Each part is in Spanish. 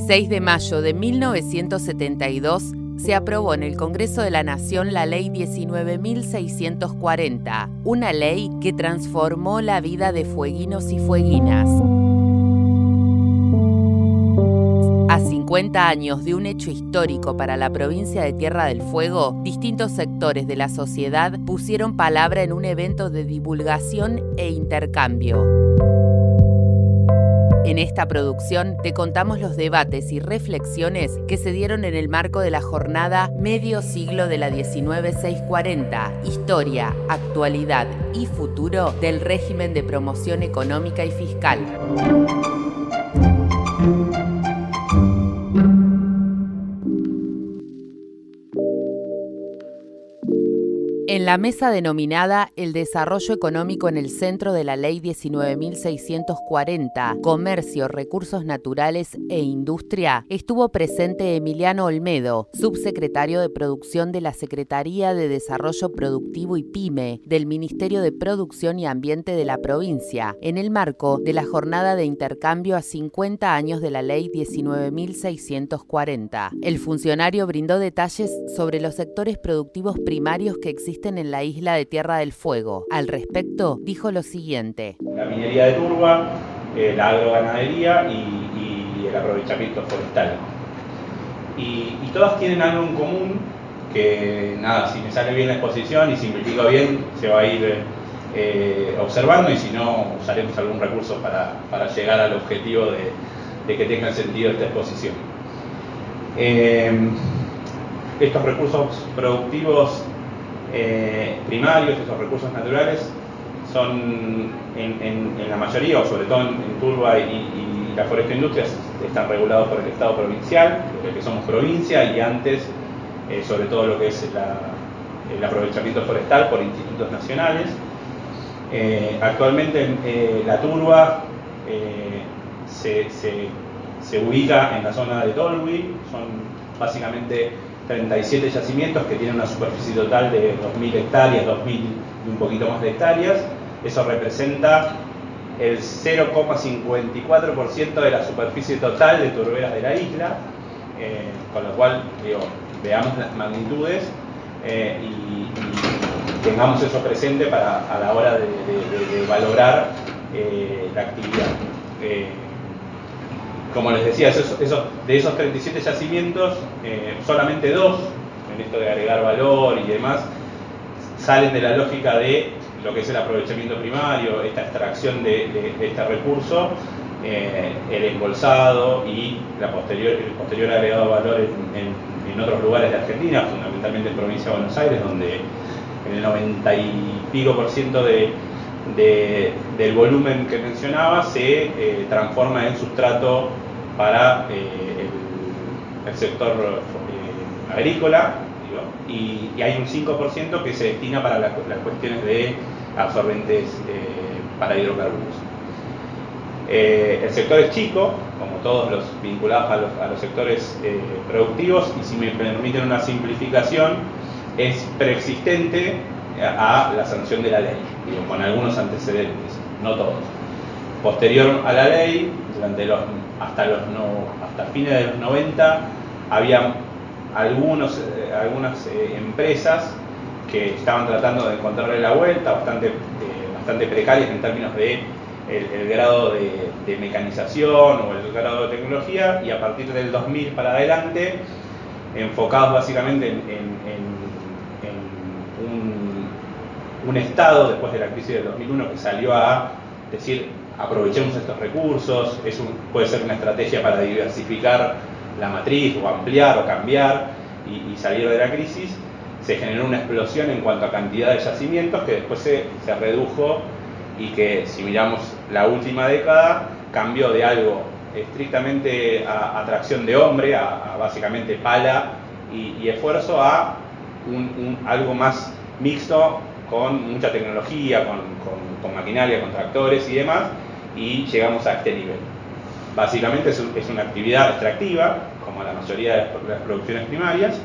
6 de mayo de 1972 se aprobó en el Congreso de la Nación la Ley 19.640, una ley que transformó la vida de fueguinos y fueguinas. A 50 años de un hecho histórico para la provincia de Tierra del Fuego, distintos sectores de la sociedad pusieron palabra en un evento de divulgación e intercambio. En esta producción te contamos los debates y reflexiones que se dieron en el marco de la jornada Medio Siglo de la 19.640, Historia, Actualidad y Futuro del Régimen de Promoción Económica y Fiscal. En la mesa denominada El desarrollo económico en el centro de la Ley 19.640, Comercio, Recursos Naturales e Industria, estuvo presente Emiliano Olmedo, subsecretario de Producción de la Secretaría de Desarrollo Productivo y PYME del Ministerio de Producción y Ambiente de la provincia, en el marco de la jornada de intercambio a 50 años de la Ley 19.640. El funcionario brindó detalles sobre los sectores productivos primarios que existen en la isla de Tierra del Fuego. Al respecto, dijo lo siguiente: la minería de turba, la agroganadería y el aprovechamiento forestal. Y todas tienen algo en común que, nada, si me sale bien la exposición y simplifico bien, se va a ir observando, y si no, usaremos algún recurso para llegar al objetivo de que tenga sentido esta exposición. Estos recursos productivos primarios, esos recursos naturales, son en la mayoría, o sobre todo en turba y la foresta industria, están regulados por el Estado provincial, desde que somos provincia, y antes, sobre todo lo que es el aprovechamiento forestal, por institutos nacionales. Actualmente la turba se ubica en la zona de Tolwyn. Son básicamente 37 yacimientos que tienen una superficie total de 2.000 hectáreas, 2.000 y un poquito más de hectáreas. Eso representa el 0,54% de la superficie total de turberas de la isla, con lo cual, veamos las magnitudes y tengamos eso presente a la hora de valorar la actividad. Como les decía, de esos 37 yacimientos, solamente 2, en esto de agregar valor y demás, salen de la lógica de lo que es el aprovechamiento primario, esta extracción de este recurso, el embolsado y el posterior agregado de valor en otros lugares de Argentina, fundamentalmente en provincia de Buenos Aires, donde en el 90 y pico % del volumen que mencionaba se transforma en sustrato para el sector agrícola, y hay un 5% que se destina para las cuestiones de absorbentes para hidrocarburos. El sector es chico, como todos los vinculados a los sectores productivos, y si me permiten una simplificación, es preexistente a la sanción de la ley, con algunos antecedentes, no todos. Posterior a la ley, hasta fines de los 90, había algunas empresas que estaban tratando de encontrarle la vuelta, bastante precarias en términos de el grado de mecanización o el grado de tecnología, y a partir del 2000 para adelante, enfocados básicamente en un Estado, después de la crisis del 2001, que salió a decir: aprovechemos estos recursos. Puede ser una estrategia para diversificar la matriz, o ampliar o cambiar y salir de la crisis. Se generó una explosión en cuanto a cantidad de yacimientos, que después se redujo, y que, si miramos la última década, cambió de algo estrictamente a atracción de hombre, a básicamente pala y esfuerzo, a algo más mixto, con mucha tecnología, con maquinaria, con tractores y demás, y llegamos a este nivel. Básicamente es una actividad extractiva, como la mayoría de las producciones primarias,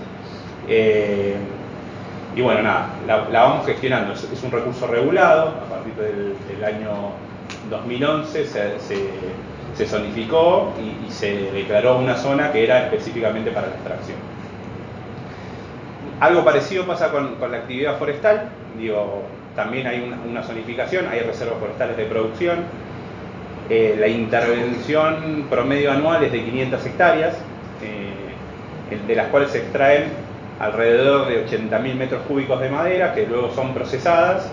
y bueno, nada, la vamos gestionando. Es un recurso regulado. A partir del año 2011 se zonificó y se declaró una zona que era específicamente para la extracción. Algo parecido pasa con la actividad forestal. Digo, también hay una zonificación, hay reservas forestales de producción. La intervención promedio anual es de 500 hectáreas, de las cuales se extraen alrededor de 80.000 metros cúbicos de madera, que luego son procesadas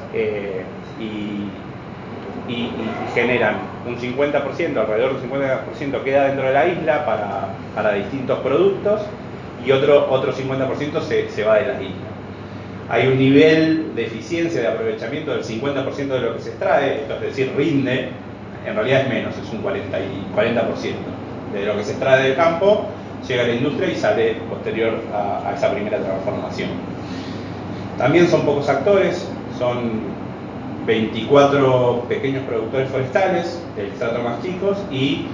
y generan un 50%, alrededor del 50% queda dentro de la isla para distintos productos, y otro 50% se va de la isla. Hay un nivel de eficiencia de aprovechamiento del 50% de lo que se extrae, esto es decir, rinde, en realidad es menos, es un 40% de lo que se extrae del campo, llega a la industria y sale posterior a esa primera transformación. También son pocos actores, son 24 pequeños productores forestales, del estrato más chicos, y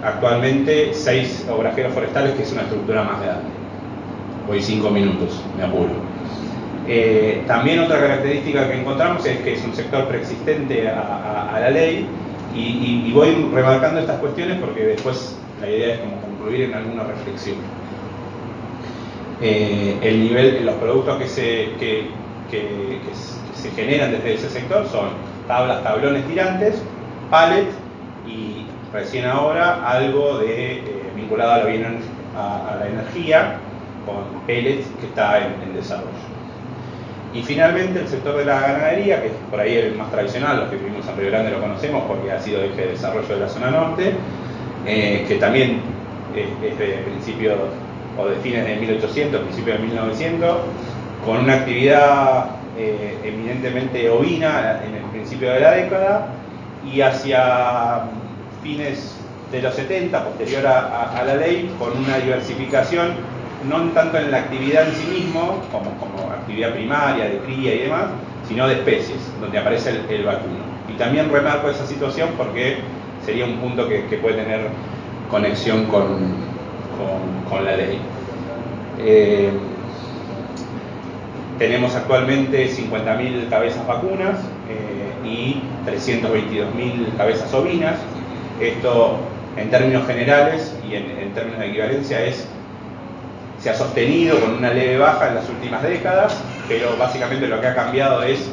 actualmente 6 obrajeros forestales, que es una estructura más grande. Voy 5 minutos, me apuro. También otra característica que encontramos es que es un sector preexistente a la ley, y voy remarcando estas cuestiones porque después la idea es como concluir en alguna reflexión. El nivel, los productos que se generan desde ese sector son tablas, tablones tirantes, pallet y recién ahora algo vinculado a la energía con pellets, que está en desarrollo. Y finalmente el sector de la ganadería, que es por ahí el más tradicional, los que vivimos en Río Grande lo conocemos porque ha sido eje de desarrollo de la zona norte, que también es de principios o de fines de 1800, principios de 1900, con una actividad eminentemente ovina en el principio de la década, y hacia fines de los 70, posterior a la ley, con una diversificación no tanto en la actividad en sí mismo, como actividad primaria, de cría y demás, sino de especies, donde aparece el vacuno. Y también remarco esa situación porque sería un punto que puede tener conexión con la ley. Tenemos actualmente 50.000 cabezas vacunas y 322.000 cabezas ovinas. Esto, en términos generales y en términos de equivalencia, se ha sostenido con una leve baja en las últimas décadas, pero básicamente lo que ha cambiado es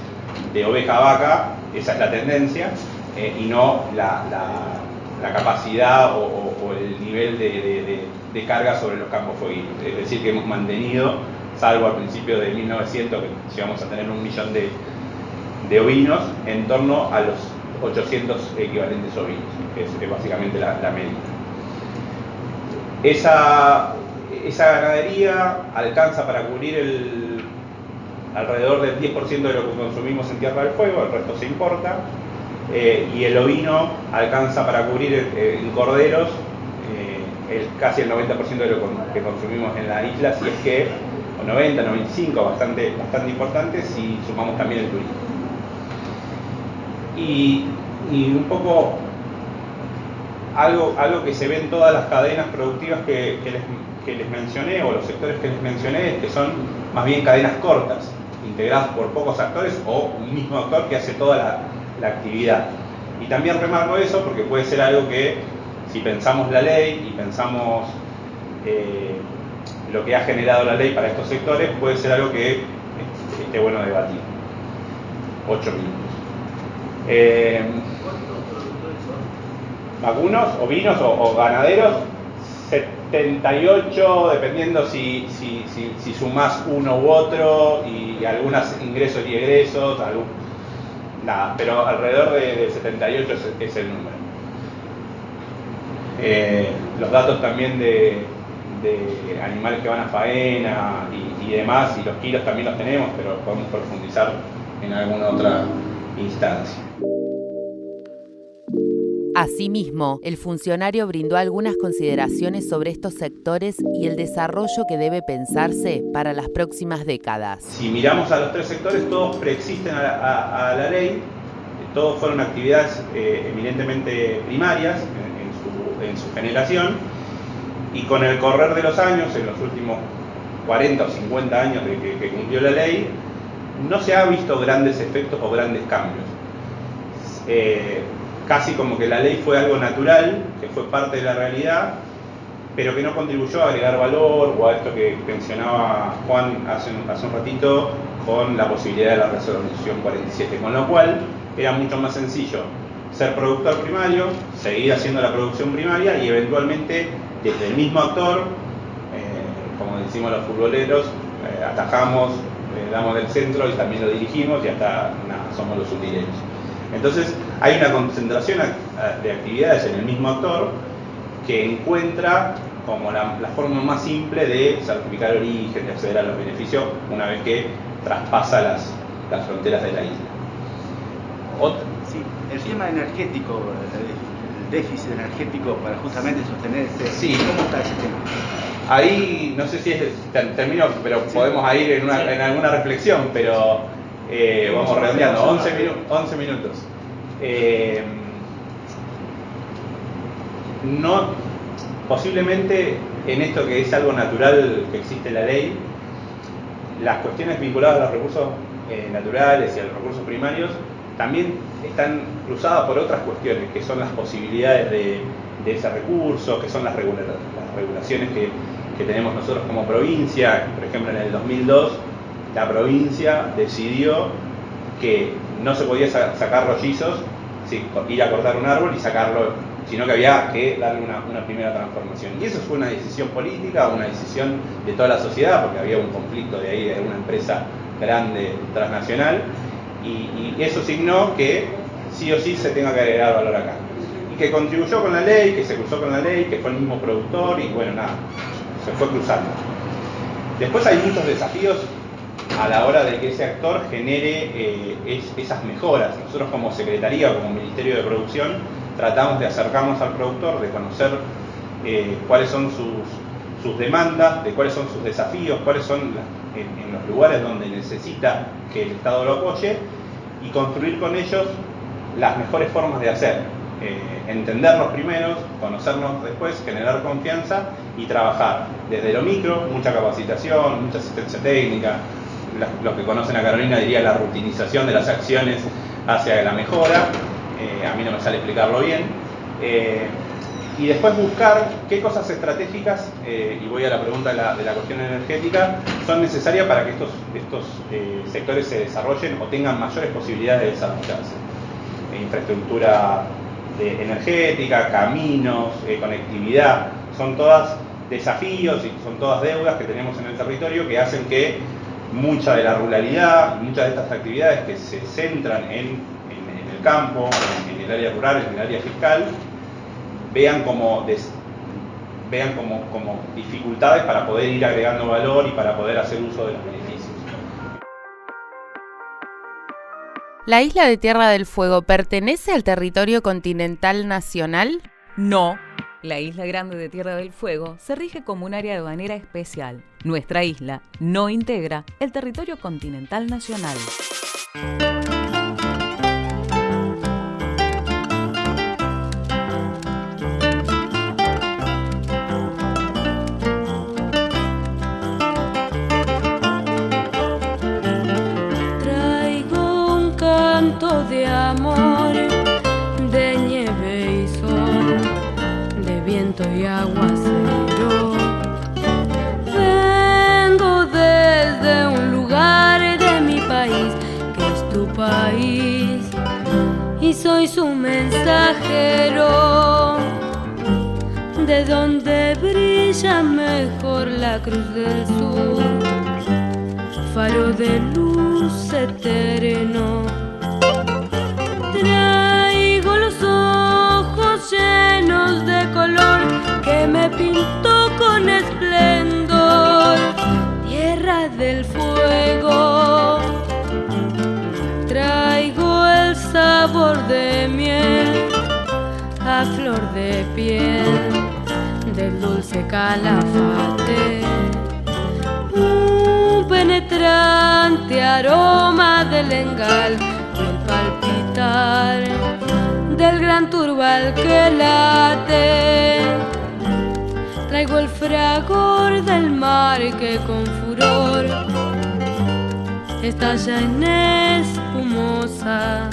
de oveja a vaca, esa es la tendencia, y no la capacidad o el nivel de carga sobre los campos fueguinos. Es decir, que hemos mantenido, salvo al principio de 1900, que llegamos a tener 1 millón de ovinos, en torno a los 800 equivalentes ovinos, que es básicamente la medida. Esa ganadería alcanza para cubrir alrededor del 10% de lo que consumimos en Tierra del Fuego, el resto se importa, y el ovino alcanza para cubrir en corderos casi el 90% de lo que consumimos en la isla, si es que, o 90, 95, bastante importante si sumamos también el turismo. Y un poco algo que se ve en todas las cadenas productivas que les mencioné, o los sectores que les mencioné, que son más bien cadenas cortas, integradas por pocos actores o un mismo actor que hace toda la actividad. Y también remarco eso porque puede ser algo que, si pensamos la ley y pensamos lo que ha generado la ley para estos sectores, puede ser algo que esté bueno debatir. 8 minutos. Vacunos, ovinos o ganaderos, 78, dependiendo si sumás uno u otro, y algunos ingresos y egresos, nada, pero alrededor de 78 es el número. Los datos también de animales que van a faena y demás, y los kilos también los tenemos, pero podemos profundizar en alguna otra instancia. Asimismo, el funcionario brindó algunas consideraciones sobre estos sectores y el desarrollo que debe pensarse para las próximas décadas. Si miramos a los 3 sectores, todos preexisten a la ley, todos fueron actividades eminentemente primarias en su generación, y con el correr de los años, en los últimos 40 o 50 años de que cumplió la ley, no se ha visto grandes efectos o grandes cambios. casi como que la ley fue algo natural, que fue parte de la realidad, pero que no contribuyó a agregar valor o a esto que mencionaba Juan hace un ratito con la posibilidad de la resolución 47, con lo cual era mucho más sencillo ser productor primario, seguir haciendo la producción primaria y eventualmente desde el mismo actor, como decimos los futboleros, atajamos, damos del centro y también lo dirigimos y hasta somos los utileros. Entonces hay una concentración de actividades en el mismo actor que encuentra como la forma más simple de certificar origen, de acceder a los beneficios una vez que traspasa las fronteras de la isla. Sí, el tema energético, el déficit energético para justamente sostener sí. ¿Cómo está ese tema? Ahí, no sé si termino, pero sí. Podemos ir en alguna reflexión, pero vamos redondeando, 11 minutos. No, posiblemente en esto que es algo natural que existe en la ley, las cuestiones vinculadas a los recursos naturales y a los recursos primarios también están cruzadas por otras cuestiones, que son las posibilidades de ese recurso, que son las regulaciones que tenemos nosotros como provincia. Por ejemplo, en el 2002, la provincia decidió que no se podía sacar rollizos, ir a cortar un árbol y sacarlo, sino que había que darle una primera transformación. Y eso fue una decisión política, una decisión de toda la sociedad, porque había un conflicto de ahí de una empresa grande transnacional, y eso signó que sí o sí se tenga que agregar valor acá. Y que contribuyó con la ley, que se cruzó con la ley, que fue el mismo productor y bueno, nada, se fue cruzando. Después hay muchos desafíos a la hora de que ese actor genere esas mejoras. Nosotros como Secretaría o como Ministerio de Producción tratamos de acercarnos al productor, de conocer cuáles son sus demandas, de cuáles son sus desafíos, cuáles son en los lugares donde necesita que el Estado lo apoye y construir con ellos las mejores formas de hacer. Entendernos primero, conocernos después, generar confianza y trabajar desde lo micro, mucha capacitación, mucha asistencia técnica. Los que conocen a Carolina diría la rutinización de las acciones hacia la mejora. A mí no me sale explicarlo bien. Y después buscar qué cosas estratégicas, y voy a la pregunta de la cuestión energética, son necesarias para que estos sectores se desarrollen o tengan mayores posibilidades de desarrollarse. Infraestructura energética, caminos, conectividad, son todas desafíos y son todas deudas que tenemos en el territorio que hacen que mucha de la ruralidad, muchas de estas actividades que se centran en el campo, en el área rural, en el área fiscal, vean como dificultades para poder ir agregando valor y para poder hacer uso de los beneficios. ¿La isla de Tierra del Fuego pertenece al territorio continental nacional? No. La isla grande de Tierra del Fuego se rige como un área aduanera especial. Nuestra isla no integra el territorio continental nacional. Traigo un canto de amor, de nieve y sol, de viento y aguacero. Vengo desde un lugar de mi país, que es tu país, y soy su mensajero, de donde brilla mejor la cruz del sur, faro de luz eterno. Traigo los ojos llenos de color que me pintó con esplendor, Tierra del Fuego. Traigo el sabor de miel a flor de piel del dulce calafate, un penetrante aroma del engal, del palpitar del gran turbal que late. Traigo el fragor del mar que con furor estalla en espumosa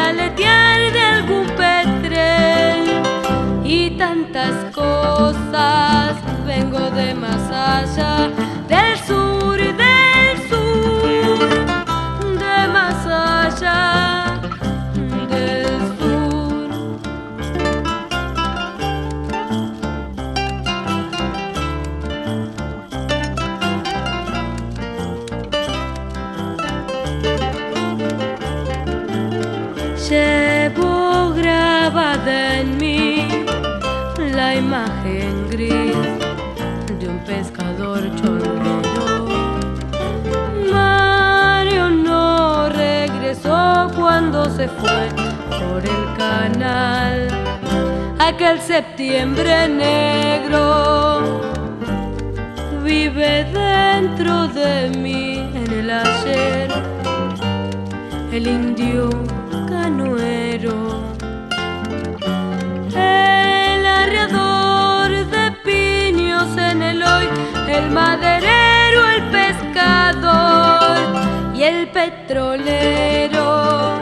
aletear de algún petrel y tantas cosas. Vengo de más allá, del sur, de más allá del sur. Llevo grabada en mí la imagen gris de un pescador chorrero. Mario no regresó cuando se fue por el canal, aquel septiembre negro. Vive dentro de mí en el ayer, el indio canoero, el arreador de piños en el hoy, el maderero, el pescador y el petrolero.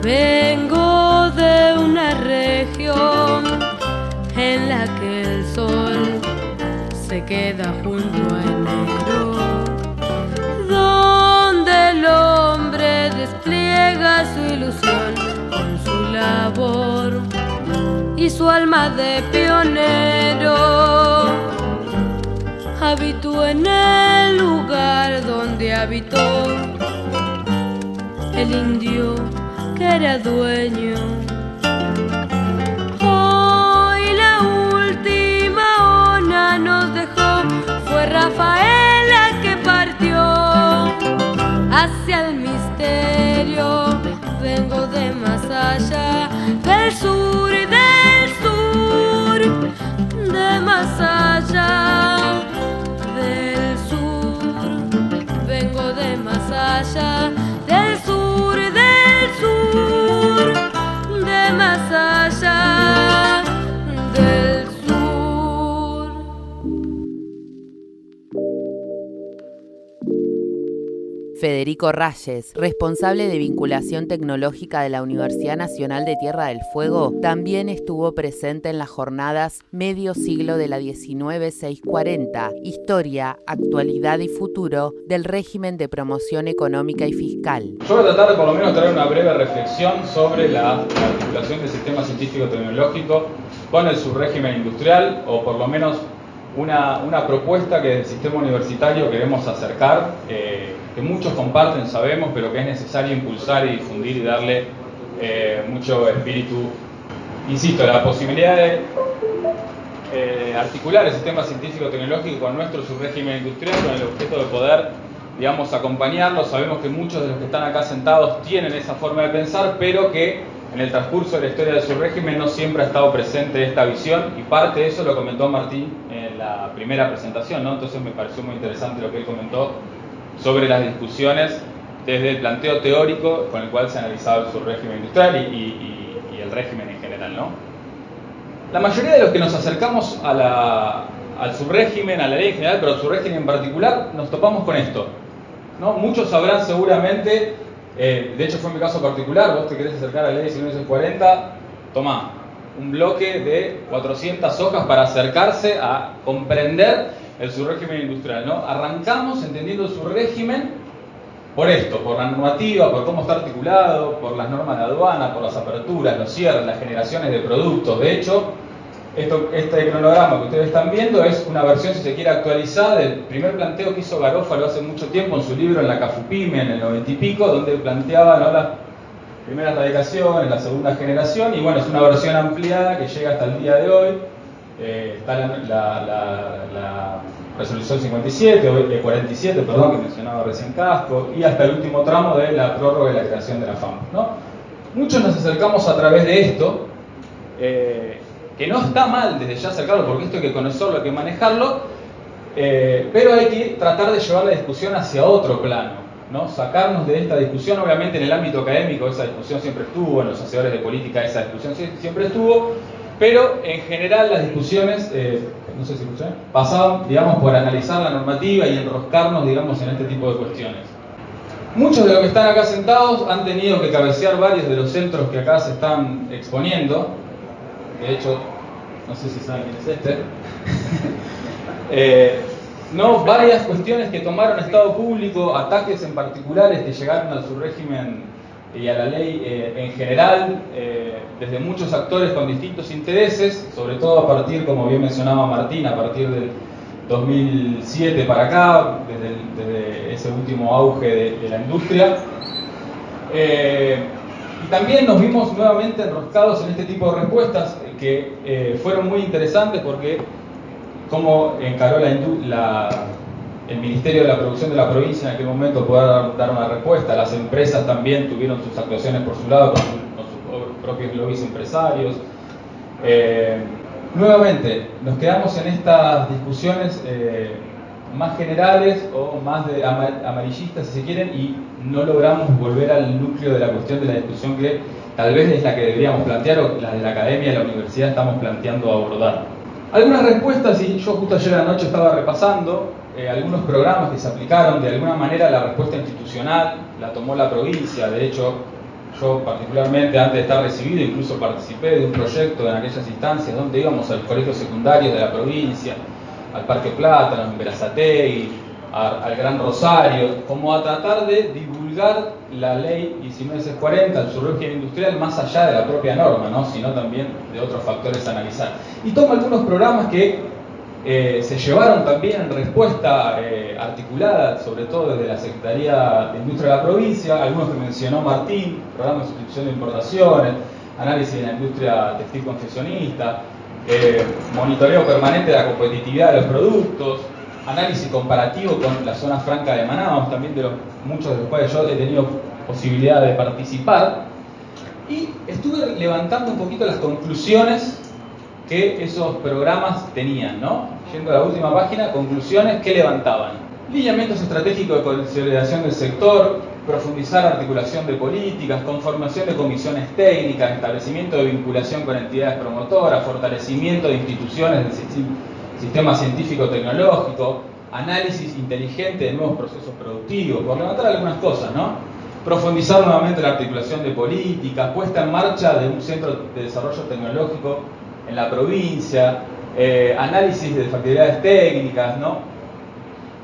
Vengo de una región en la que el sol se queda junto a enero, donde el hombre despliega su ilusión con su labor y su alma de pionero. Habito en el lugar donde habitó el indio que era dueño. Hoy la última ona nos dejó, fue Rafaela que partió hacia el misterio. Vengo de más allá del sur, de más allá del sur. Vengo de más allá del sur, de más allá del sur. Federico Rayes, responsable de vinculación tecnológica de la Universidad Nacional de Tierra del Fuego, también estuvo presente en las jornadas Medio Siglo de la 19-640, Historia, Actualidad y Futuro del Régimen de Promoción Económica y Fiscal. Yo voy a tratar de por lo menos traer una breve reflexión sobre la articulación del sistema científico-tecnológico con el subrégimen industrial, o por lo menos una propuesta que del sistema universitario queremos acercar, que muchos comparten, sabemos, pero que es necesario impulsar y difundir y darle mucho espíritu. Insisto, la posibilidad de articular el sistema científico-tecnológico con nuestro subrégimen industrial, con el objeto de poder, digamos, acompañarlo. Sabemos que muchos de los que están acá sentados tienen esa forma de pensar, pero que en el transcurso de la historia del subrégimen no siempre ha estado presente esta visión, y parte de eso lo comentó Martín en la primera presentación, ¿no? Entonces me pareció muy interesante lo que él comentó sobre las discusiones desde el planteo teórico con el cual se analizaba el subrégimen industrial y el régimen en general, ¿no? La mayoría de los que nos acercamos al subrégimen, a la ley en general, pero al subrégimen en particular, nos topamos con esto, ¿no? Muchos sabrán seguramente, de hecho fue mi caso particular, vos te querés acercar a la ley 1940, tomá un bloque de 400 hojas para acercarse a comprender el subrégimen industrial, ¿no? Arrancamos entendiendo el subrégimen por esto, por la normativa, por cómo está articulado, por las normas de aduana, por las aperturas, los cierres, las generaciones de productos. De hecho, este cronograma que ustedes están viendo es una versión, si se quiere, actualizada del primer planteo que hizo Garófalo hace mucho tiempo en su libro En la Cafupime, en el 90 y pico, donde planteaba, ¿no?, las primeras radicaciones, la segunda generación, y bueno, es una versión ampliada que llega hasta el día de hoy. Está la resolución 57, o 47, perdón, que mencionaba recién Casco, y hasta el último tramo de la prórroga y la creación de la FAM, ¿no? Muchos nos acercamos a través de esto, que no está mal desde ya acercarlo, porque esto hay que conocerlo, hay que manejarlo, pero hay que tratar de llevar la discusión hacia otro plano, ¿no? Sacarnos de esta discusión. Obviamente en el ámbito académico esa discusión siempre estuvo, en los hacedores de política esa discusión siempre estuvo, pero en general las discusiones, no sé si escuchan, pasaban, digamos, por analizar la normativa y enroscarnos, digamos, en este tipo de cuestiones. Muchos de los que están acá sentados han tenido que cabecear varios de los centros que acá se están exponiendo. De hecho, no sé si saben quién es este. Varias cuestiones que tomaron Estado público, ataques en particulares que llegaron a su régimen y a la ley en general, desde muchos actores con distintos intereses, sobre todo a partir, como bien mencionaba Martín, a partir del 2007 para acá, desde ese último auge de la industria. Y también nos vimos nuevamente enroscados en este tipo de respuestas que fueron muy interesantes porque cómo encaró el Ministerio de la Producción de la provincia en aquel momento poder dar una respuesta. Las empresas también tuvieron sus actuaciones por su lado con sus propios lobbies empresarios. Nuevamente, nos quedamos en estas discusiones más generales o más amarillistas, si se quieren, y no logramos volver al núcleo de la cuestión de la discusión que tal vez es la que deberíamos plantear o la de la academia y la universidad estamos planteando abordar. Algunas respuestas, y yo justo ayer anoche estaba repasando algunos programas que se aplicaron. De alguna manera la respuesta institucional la tomó la provincia. De hecho, yo particularmente antes de estar recibido incluso participé de un proyecto en aquellas instancias donde íbamos a los colegios secundarios de la provincia, al Parque Plátano, en Berazategui, al Gran Rosario, como a tratar de divulgar la ley 1940, el régimen industrial, más allá de la propia norma, ¿no? Sino también de otros factores a analizar. Y tomo algunos programas que se llevaron también en respuesta articulada, sobre todo desde la Secretaría de Industria de la provincia, algunos que mencionó Martín: programa de sustitución de importaciones, análisis de la industria textil confeccionista, monitoreo permanente de la competitividad de los productos, análisis comparativo con la zona franca de Manaos, también muchos de los cuales yo he tenido posibilidad de participar, y estuve levantando un poquito las conclusiones que esos programas tenían, ¿no? Yendo a la última página, conclusiones que levantaban: lineamientos estratégicos de consolidación del sector, profundizar articulación de políticas, conformación de comisiones técnicas, establecimiento de vinculación con entidades promotoras, fortalecimiento de instituciones del sistema científico-tecnológico, análisis inteligente de nuevos procesos productivos, por levantar algunas cosas, ¿no? Profundizar nuevamente la articulación de políticas, puesta en marcha de un centro de desarrollo tecnológico en la provincia, análisis de factibilidades técnicas, ¿no?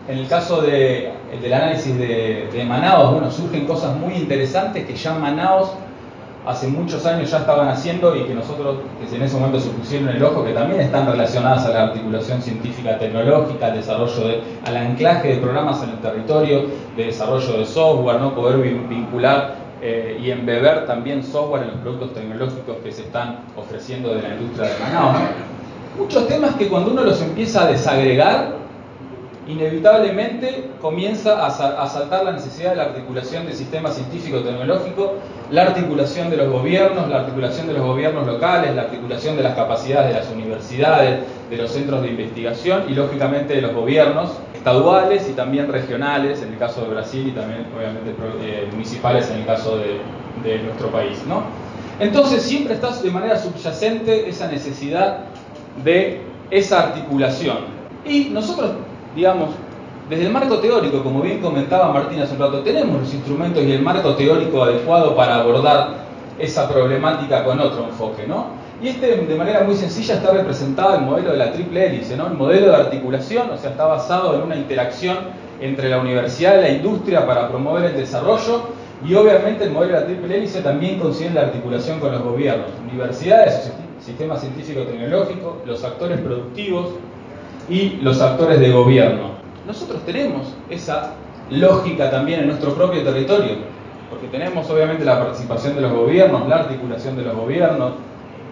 En el caso del análisis de Manaos, bueno, surgen cosas muy interesantes que ya en Manaos hace muchos años ya estaban haciendo y que nosotros, que en ese momento se pusieron el ojo, que también están relacionadas a la articulación científica tecnológica, al desarrollo al anclaje de programas en el territorio, de desarrollo de software, ¿no? Poder vincular y embeber también software en los productos tecnológicos que se están ofreciendo de la industria de Manaos, ¿no? Muchos temas que cuando uno los empieza a desagregar, inevitablemente comienza a saltar la necesidad de la articulación del sistema científico-tecnológico, la articulación de los gobiernos locales, la articulación de las capacidades de las universidades, de los centros de investigación y lógicamente de los gobiernos estaduales y también regionales, en el caso de Brasil, y también obviamente municipales en el caso de nuestro país, ¿no? Entonces siempre está de manera subyacente esa necesidad de esa articulación. Y nosotros, digamos, desde el marco teórico, como bien comentaba Martín hace un rato, tenemos los instrumentos y el marco teórico adecuado para abordar esa problemática con otro enfoque, ¿no? Y de manera muy sencilla está representado el modelo de la triple hélice, ¿no? El modelo de articulación, o sea, está basado en una interacción entre la universidad y la industria para promover el desarrollo, y obviamente el modelo de la triple hélice también considera la articulación con los gobiernos, universidades, sistema científico-tecnológico, los actores productivos y los actores de gobierno. Nosotros tenemos esa lógica también en nuestro propio territorio, porque tenemos obviamente la participación de los gobiernos, la articulación de los gobiernos,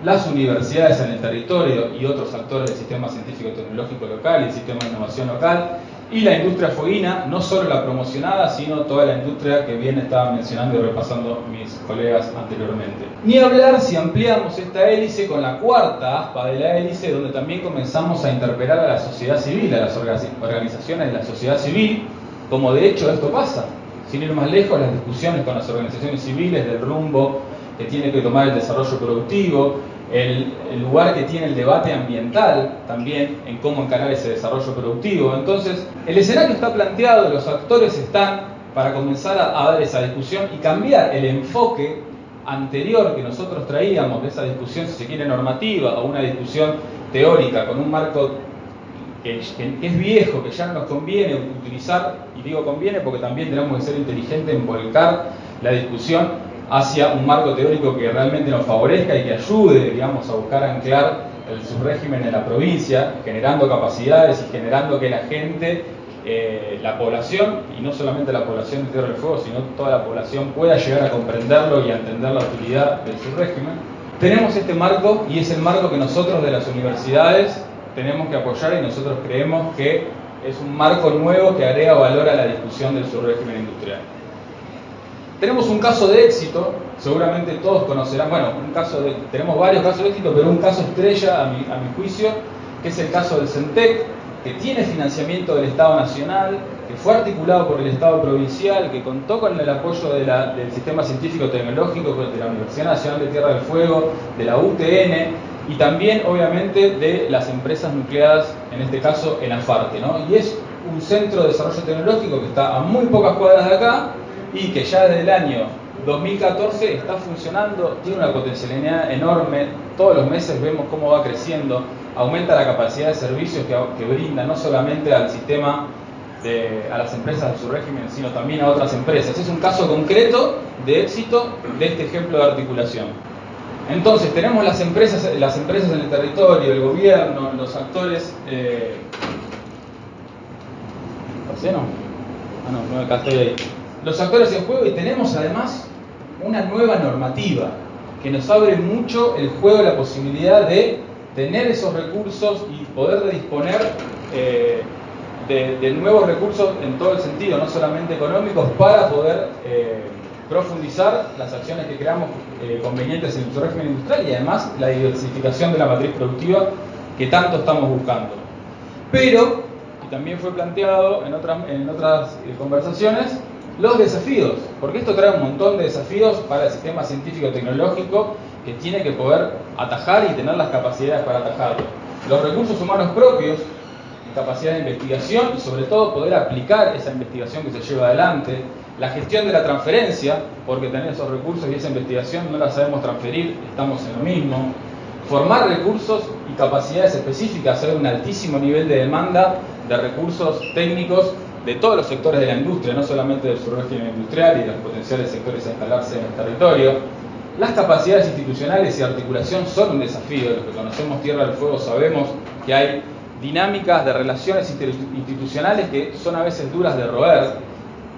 las universidades en el territorio y otros actores del sistema científico-tecnológico local y el sistema de innovación local, y la industria fueguina, no solo la promocionada, sino toda la industria que bien estaban mencionando y repasando mis colegas anteriormente. Ni hablar si ampliamos esta hélice con la cuarta aspa de la hélice, donde también comenzamos a interpelar a la sociedad civil, a las organizaciones de la sociedad civil, como de hecho esto pasa. Sin ir más lejos, las discusiones con las organizaciones civiles del rumbo que tiene que tomar el desarrollo productivo, el lugar que tiene el debate ambiental también en cómo encarar ese desarrollo productivo. Entonces, el escenario está planteado, los actores están para comenzar a dar esa discusión y cambiar el enfoque anterior que nosotros traíamos de esa discusión, si se quiere, normativa, o una discusión teórica con un marco que es viejo, que ya no nos conviene utilizar, y digo conviene porque también tenemos que ser inteligentes en volcar la discusión hacia un marco teórico que realmente nos favorezca y que ayude, digamos, a buscar anclar el subrégimen en la provincia, generando capacidades y generando que la gente, la población, y no solamente la población de Tierra del Fuego, sino toda la población pueda llegar a comprenderlo y a entender la utilidad del subrégimen. Tenemos este marco y es el marco que nosotros de las universidades tenemos que apoyar, y nosotros creemos que es un marco nuevo que agrega valor a la discusión del subrégimen industrial. Tenemos un caso de éxito, seguramente todos conocerán, bueno, tenemos varios casos de éxito, pero un caso estrella a mi juicio, que es el caso del Centec, que tiene financiamiento del Estado Nacional, que fue articulado por el Estado Provincial, que contó con el apoyo del Sistema Científico Tecnológico, de la Universidad Nacional de Tierra del Fuego, de la UTN, y también, obviamente, de las empresas nucleadas, en este caso, en Afarte, ¿no? Y es un centro de desarrollo tecnológico que está a muy pocas cuadras de acá y que ya desde el año 2014 está funcionando, tiene una potencialidad enorme, todos los meses vemos cómo va creciendo, aumenta la capacidad de servicios que brinda no solamente al sistema, a las empresas de su régimen, sino también a otras empresas. Es un caso concreto de éxito de este ejemplo de articulación. Entonces tenemos las empresas en el territorio, el gobierno, los actores... ¿Pasé no? Ah, no, acá estoy ahí. Los actores en juego, y tenemos además una nueva normativa que nos abre mucho el juego, la posibilidad de tener esos recursos y poder disponer de nuevos recursos en todo el sentido, no solamente económicos, para poder profundizar las acciones que creamos convenientes en el régimen industrial y además la diversificación de la matriz productiva que tanto estamos buscando. Pero, y también fue planteado en otras conversaciones, los desafíos, porque esto trae un montón de desafíos para el sistema científico-tecnológico que tiene que poder atajar y tener las capacidades para atajarlo. Los recursos humanos propios, capacidad de investigación y sobre todo poder aplicar esa investigación que se lleva adelante, la gestión de la transferencia, porque tener esos recursos y esa investigación no la sabemos transferir, estamos en lo mismo, formar recursos y capacidades específicas, hacer un altísimo nivel de demanda de recursos técnicos de todos los sectores de la industria, no solamente del subrégimen industrial y de los potenciales sectores a instalarse en el territorio. Las capacidades institucionales y articulación son un desafío. Los que conocemos Tierra del Fuego sabemos que hay dinámicas de relaciones institucionales que son a veces duras de roer.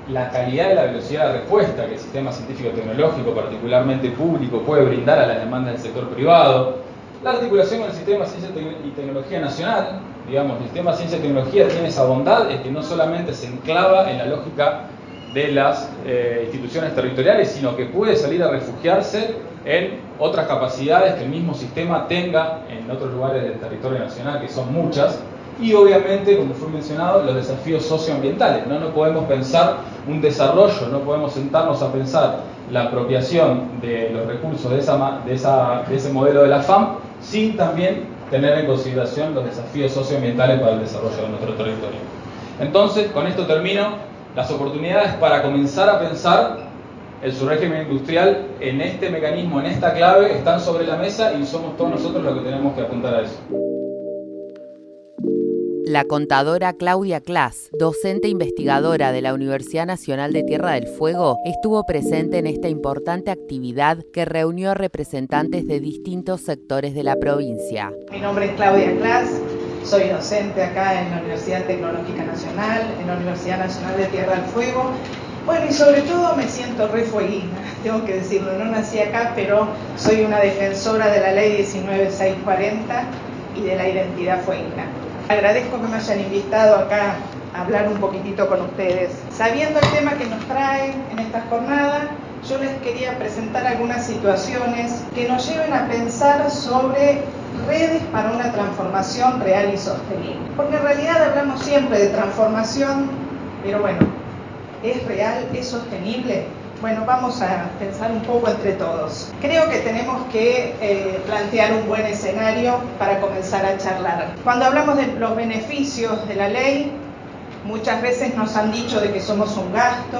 La calidad y la velocidad de respuesta que el sistema científico-tecnológico, particularmente público, puede brindar a las demandas del sector privado. La articulación con el sistema de ciencia y tecnología nacional, digamos, el sistema de ciencia y tecnología tiene esa bondad, es que no solamente se enclava en la lógica de las instituciones territoriales, sino que puede salir a refugiarse en otras capacidades que el mismo sistema tenga en otros lugares del territorio nacional, que son muchas, y obviamente, como fue mencionado, los desafíos socioambientales. No podemos pensar un desarrollo, no podemos sentarnos a pensar la apropiación de los recursos de ese modelo de la FAM sin también tener en consideración los desafíos socioambientales para el desarrollo de nuestro territorio. Entonces, con esto termino. Las oportunidades para comenzar a pensar el subrégimen industrial en este mecanismo, en esta clave, están sobre la mesa y somos todos nosotros los que tenemos que apuntar a eso. La contadora Claudia Clas, docente investigadora de la Universidad Nacional de Tierra del Fuego, estuvo presente en esta importante actividad que reunió a representantes de distintos sectores de la provincia. Mi nombre es Claudia Clas, soy docente acá en la Universidad Tecnológica Nacional, en la Universidad Nacional de Tierra del Fuego. Bueno, y sobre todo me siento re fueguina, tengo que decirlo, no nací acá, pero soy una defensora de la ley 19640 y de la identidad fueguina. Agradezco que me hayan invitado acá a hablar un poquitito con ustedes. Sabiendo el tema que nos traen en esta jornada, yo les quería presentar algunas situaciones que nos lleven a pensar sobre redes para una transformación real y sostenible. Porque en realidad hablamos siempre de transformación, pero bueno, ¿es real? ¿Es sostenible? Bueno, vamos a pensar un poco entre todos. Creo que tenemos que plantear un buen escenario para comenzar a charlar. Cuando hablamos de los beneficios de la ley, Muchas veces nos han dicho de que somos un gasto,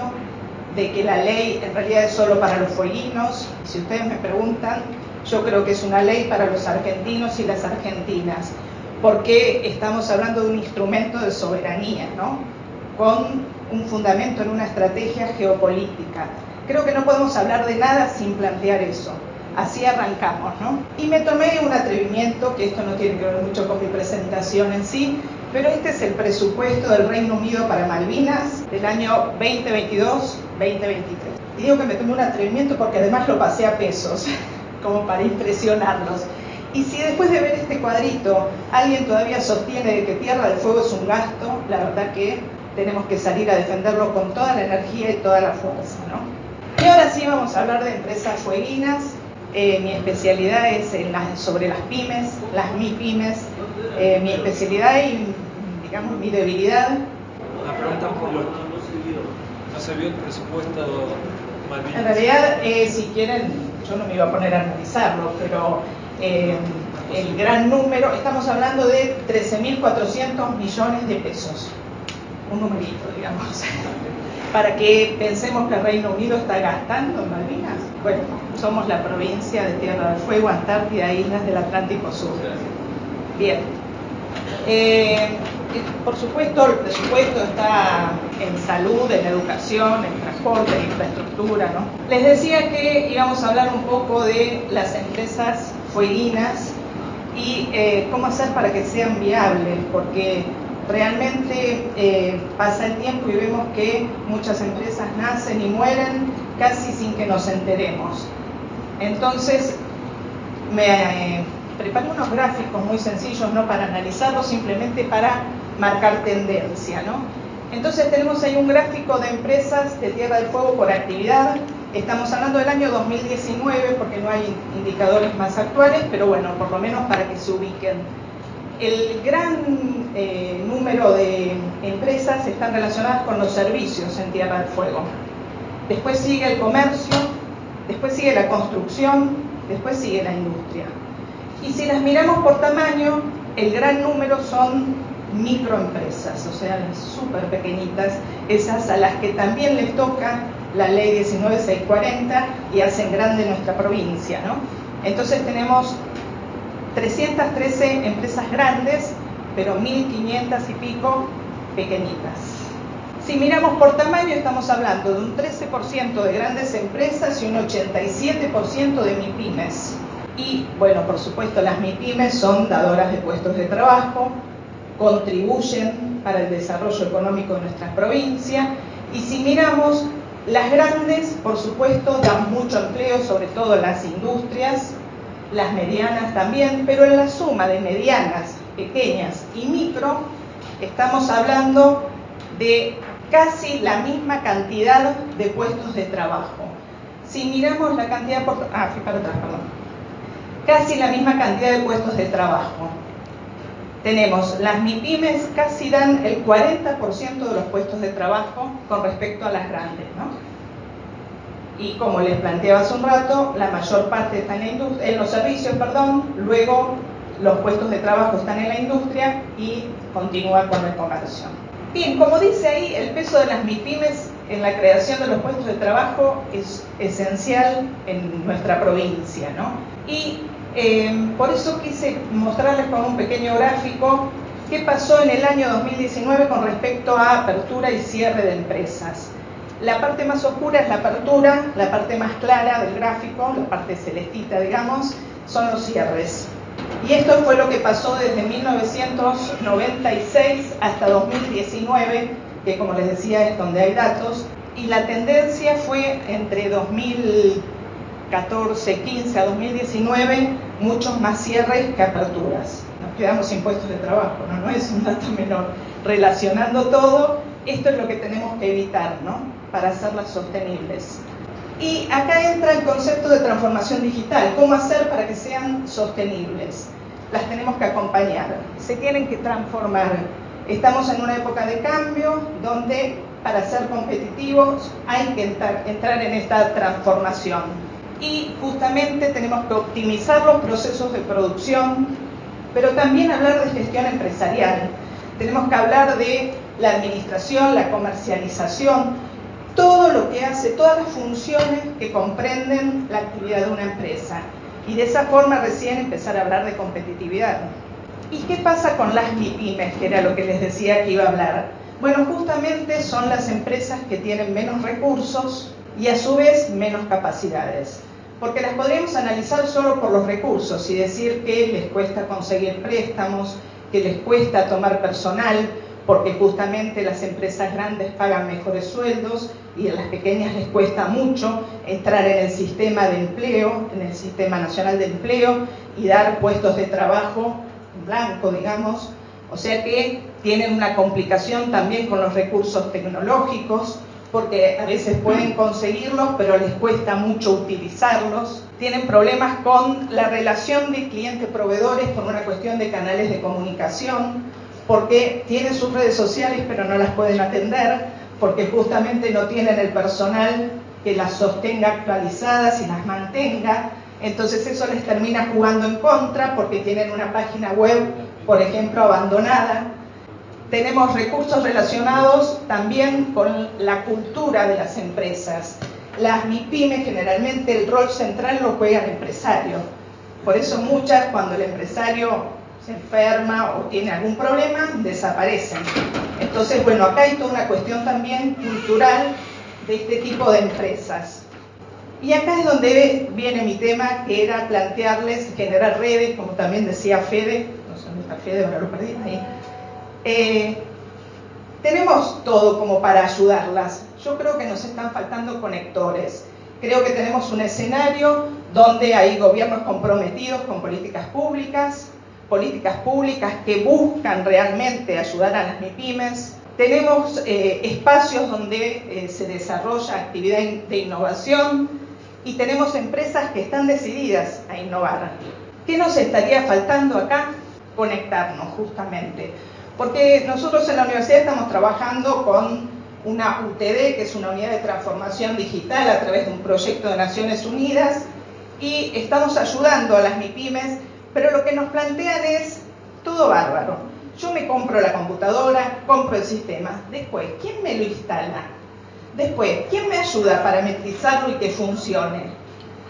de que la ley en realidad es solo para los fueguinos. Si ustedes me preguntan, yo creo que es una ley para los argentinos y las argentinas, porque estamos hablando de un instrumento de soberanía, ¿no? Con un fundamento en una estrategia geopolítica. Creo que no podemos hablar de nada sin plantear eso. Así arrancamos, ¿no? Y me tomé un atrevimiento, que esto no tiene que ver mucho con mi presentación en sí, pero este es el presupuesto del Reino Unido para Malvinas del año 2022-2023. Y digo que me tomé un atrevimiento porque además lo pasé a pesos, como para impresionarlos. Y si después de ver este cuadrito alguien todavía sostiene de que Tierra del Fuego es un gasto, la verdad que tenemos que salir a defenderlo con toda la energía y toda la fuerza, ¿no? Y ahora sí vamos a hablar de empresas fueguinas. Mi especialidad es sobre las pymes, las MIPYMES. Mi especialidad y, digamos, mi debilidad. Una pregunta por los no se vio el presupuesto Malvinas. En realidad, si quieren, yo no me iba a poner a analizarlo, pero el gran número, estamos hablando de 13.400 millones de pesos. Un numerito, digamos, para que pensemos que el Reino Unido está gastando en Malvinas. Bueno, somos la provincia de Tierra del Fuego, Antártida, islas del Atlántico Sur. Bien. Por supuesto, el presupuesto está en salud, en educación, en transporte, en infraestructura, ¿no? Les decía que íbamos a hablar un poco de las empresas fueguinas y cómo hacer para que sean viables, porque realmente pasa el tiempo y vemos que muchas empresas nacen y mueren casi sin que nos enteremos. Entonces, preparé unos gráficos muy sencillos, no para analizarlos, simplemente para marcar tendencia, ¿no? Entonces tenemos ahí un gráfico de empresas de Tierra del Fuego por actividad. Estamos hablando del año 2019 porque no hay indicadores más actuales, pero bueno, por lo menos para que se ubiquen. El gran número de empresas están relacionadas con los servicios en Tierra del Fuego. Después sigue el comercio, después sigue la construcción, después sigue la industria. Y si las miramos por tamaño, el gran número son microempresas, o sea, las súper pequeñitas, esas a las que también les toca la ley 19640 y hacen grande nuestra provincia, ¿no? Entonces tenemos 313 empresas grandes, pero 1.500 y pico pequeñitas. Si miramos por tamaño, estamos hablando de un 13% de grandes empresas y un 87% de MIPYMES. Y, bueno, por supuesto, las MIPYMES son dadoras de puestos de trabajo, contribuyen para el desarrollo económico de nuestra provincia. Y si miramos, las grandes, por supuesto, dan mucho empleo, sobre todo las industrias, las medianas también, pero en la suma de medianas, pequeñas y micro, estamos hablando de casi la misma cantidad de puestos de trabajo. Si miramos la cantidad casi la misma cantidad de puestos de trabajo. Tenemos las MIPYMES, casi dan el 40% de los puestos de trabajo con respecto a las grandes, ¿no? Y como les planteaba hace un rato, la mayor parte está en los servicios, luego los puestos de trabajo están en la industria y continúa con el comercio. Bien, como dice ahí, el peso de las MIPYMES en la creación de los puestos de trabajo es esencial en nuestra provincia, ¿no? Y por eso quise mostrarles con un pequeño gráfico qué pasó en el año 2019 con respecto a apertura y cierre de empresas. La parte más oscura es la apertura, la parte más clara del gráfico, la parte celestita, digamos, son los cierres. Y esto fue lo que pasó desde 1996 hasta 2019, que como les decía es donde hay datos, y la tendencia fue entre 2014, 15 a 2019, muchos más cierres que aperturas. Nos quedamos sin puestos de trabajo, no es un dato menor. Relacionando todo, esto es lo que tenemos que evitar, ¿no? Para hacerlas sostenibles. Y acá entra el concepto de transformación digital. ¿Cómo hacer para que sean sostenibles? Las tenemos que acompañar, se tienen que transformar. Estamos en una época de cambio donde para ser competitivos hay que entrar en esta transformación. Y justamente tenemos que optimizar los procesos de producción, pero también hablar de gestión empresarial. Tenemos que hablar de la administración, la comercialización, todo lo que hace, todas las funciones que comprenden la actividad de una empresa. Y de esa forma recién empezar a hablar de competitividad. ¿Y qué pasa con las MIPYMES, que era lo que les decía que iba a hablar? Bueno, justamente son las empresas que tienen menos recursos y a su vez menos capacidades. Porque las podríamos analizar solo por los recursos y decir que les cuesta conseguir préstamos, que les cuesta tomar personal, porque justamente las empresas grandes pagan mejores sueldos y a las pequeñas les cuesta mucho entrar en el sistema de empleo, en el Sistema Nacional de Empleo y dar puestos de trabajo en blanco, digamos. O sea que tienen una complicación también con los recursos tecnológicos, porque a veces pueden conseguirlos, pero les cuesta mucho utilizarlos. Tienen problemas con la relación de cliente-proveedores por una cuestión de canales de comunicación, porque tienen sus redes sociales pero no las pueden atender, porque justamente no tienen el personal que las sostenga actualizadas y las mantenga. Entonces eso les termina jugando en contra porque tienen una página web, por ejemplo, abandonada. Tenemos recursos relacionados también con la cultura de las empresas. Las MIPYMES generalmente el rol central lo juega el empresario. Por eso muchas, cuando el empresario se enferma o tiene algún problema, desaparecen. Entonces, bueno, acá hay toda una cuestión también cultural de este tipo de empresas. Y acá es donde viene mi tema, que era plantearles, generar redes, como también decía Fede, no sé dónde está Fede, ahora lo perdí ahí. Tenemos todo como para ayudarlas. Yo creo que nos están faltando conectores. Creo que tenemos un escenario donde hay gobiernos comprometidos con políticas públicas que buscan realmente ayudar a las MIPYMES. Tenemos espacios donde se desarrolla actividad de innovación y tenemos empresas que están decididas a innovar. ¿Qué nos estaría faltando acá? Conectarnos justamente. Porque nosotros en la universidad estamos trabajando con una UTD, que es una unidad de transformación digital a través de un proyecto de Naciones Unidas, y estamos ayudando a las MIPYMES, pero lo que nos plantean es todo bárbaro. Yo me compro la computadora, compro el sistema. Después, ¿quién me lo instala? Después, ¿quién me ayuda a parametrizarlo y que funcione?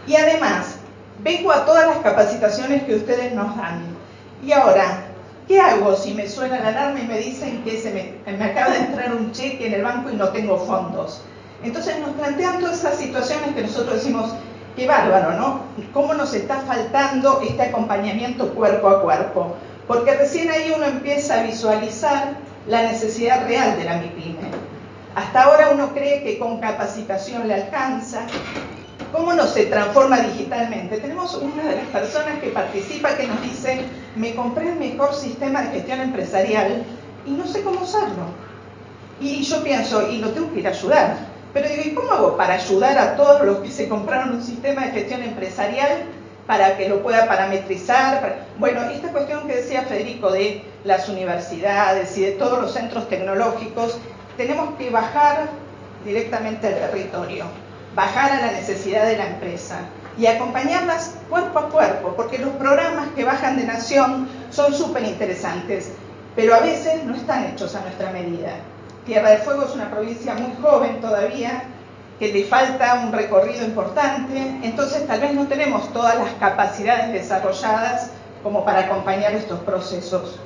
Y además, vengo a todas las capacitaciones que ustedes nos dan. Y ahora, ¿qué hago si me suena la alarma y me dicen que me acaba de entrar un cheque en el banco y no tengo fondos? Entonces nos plantean todas esas situaciones que nosotros decimos, qué bárbaro, ¿no? ¿Cómo nos está faltando este acompañamiento cuerpo a cuerpo? Porque recién ahí uno empieza a visualizar la necesidad real de la MIPYME. Hasta ahora uno cree que con capacitación le alcanza. ¿Cómo no se transforma digitalmente? Tenemos una de las personas que participa que nos dice, me compré el mejor sistema de gestión empresarial y no sé cómo usarlo. Y yo pienso, y lo tengo que ir a ayudar. Pero digo, ¿y cómo hago para ayudar a todos los que se compraron un sistema de gestión empresarial para que lo pueda parametrizar? Bueno, esta cuestión que decía Federico de las universidades y de todos los centros tecnológicos, tenemos que bajar directamente al territorio, bajar a la necesidad de la empresa y acompañarlas cuerpo a cuerpo, porque los programas que bajan de Nación son súper interesantes, pero a veces no están hechos a nuestra medida. Tierra del Fuego es una provincia muy joven todavía, que le falta un recorrido importante, entonces tal vez no tenemos todas las capacidades desarrolladas como para acompañar estos procesos.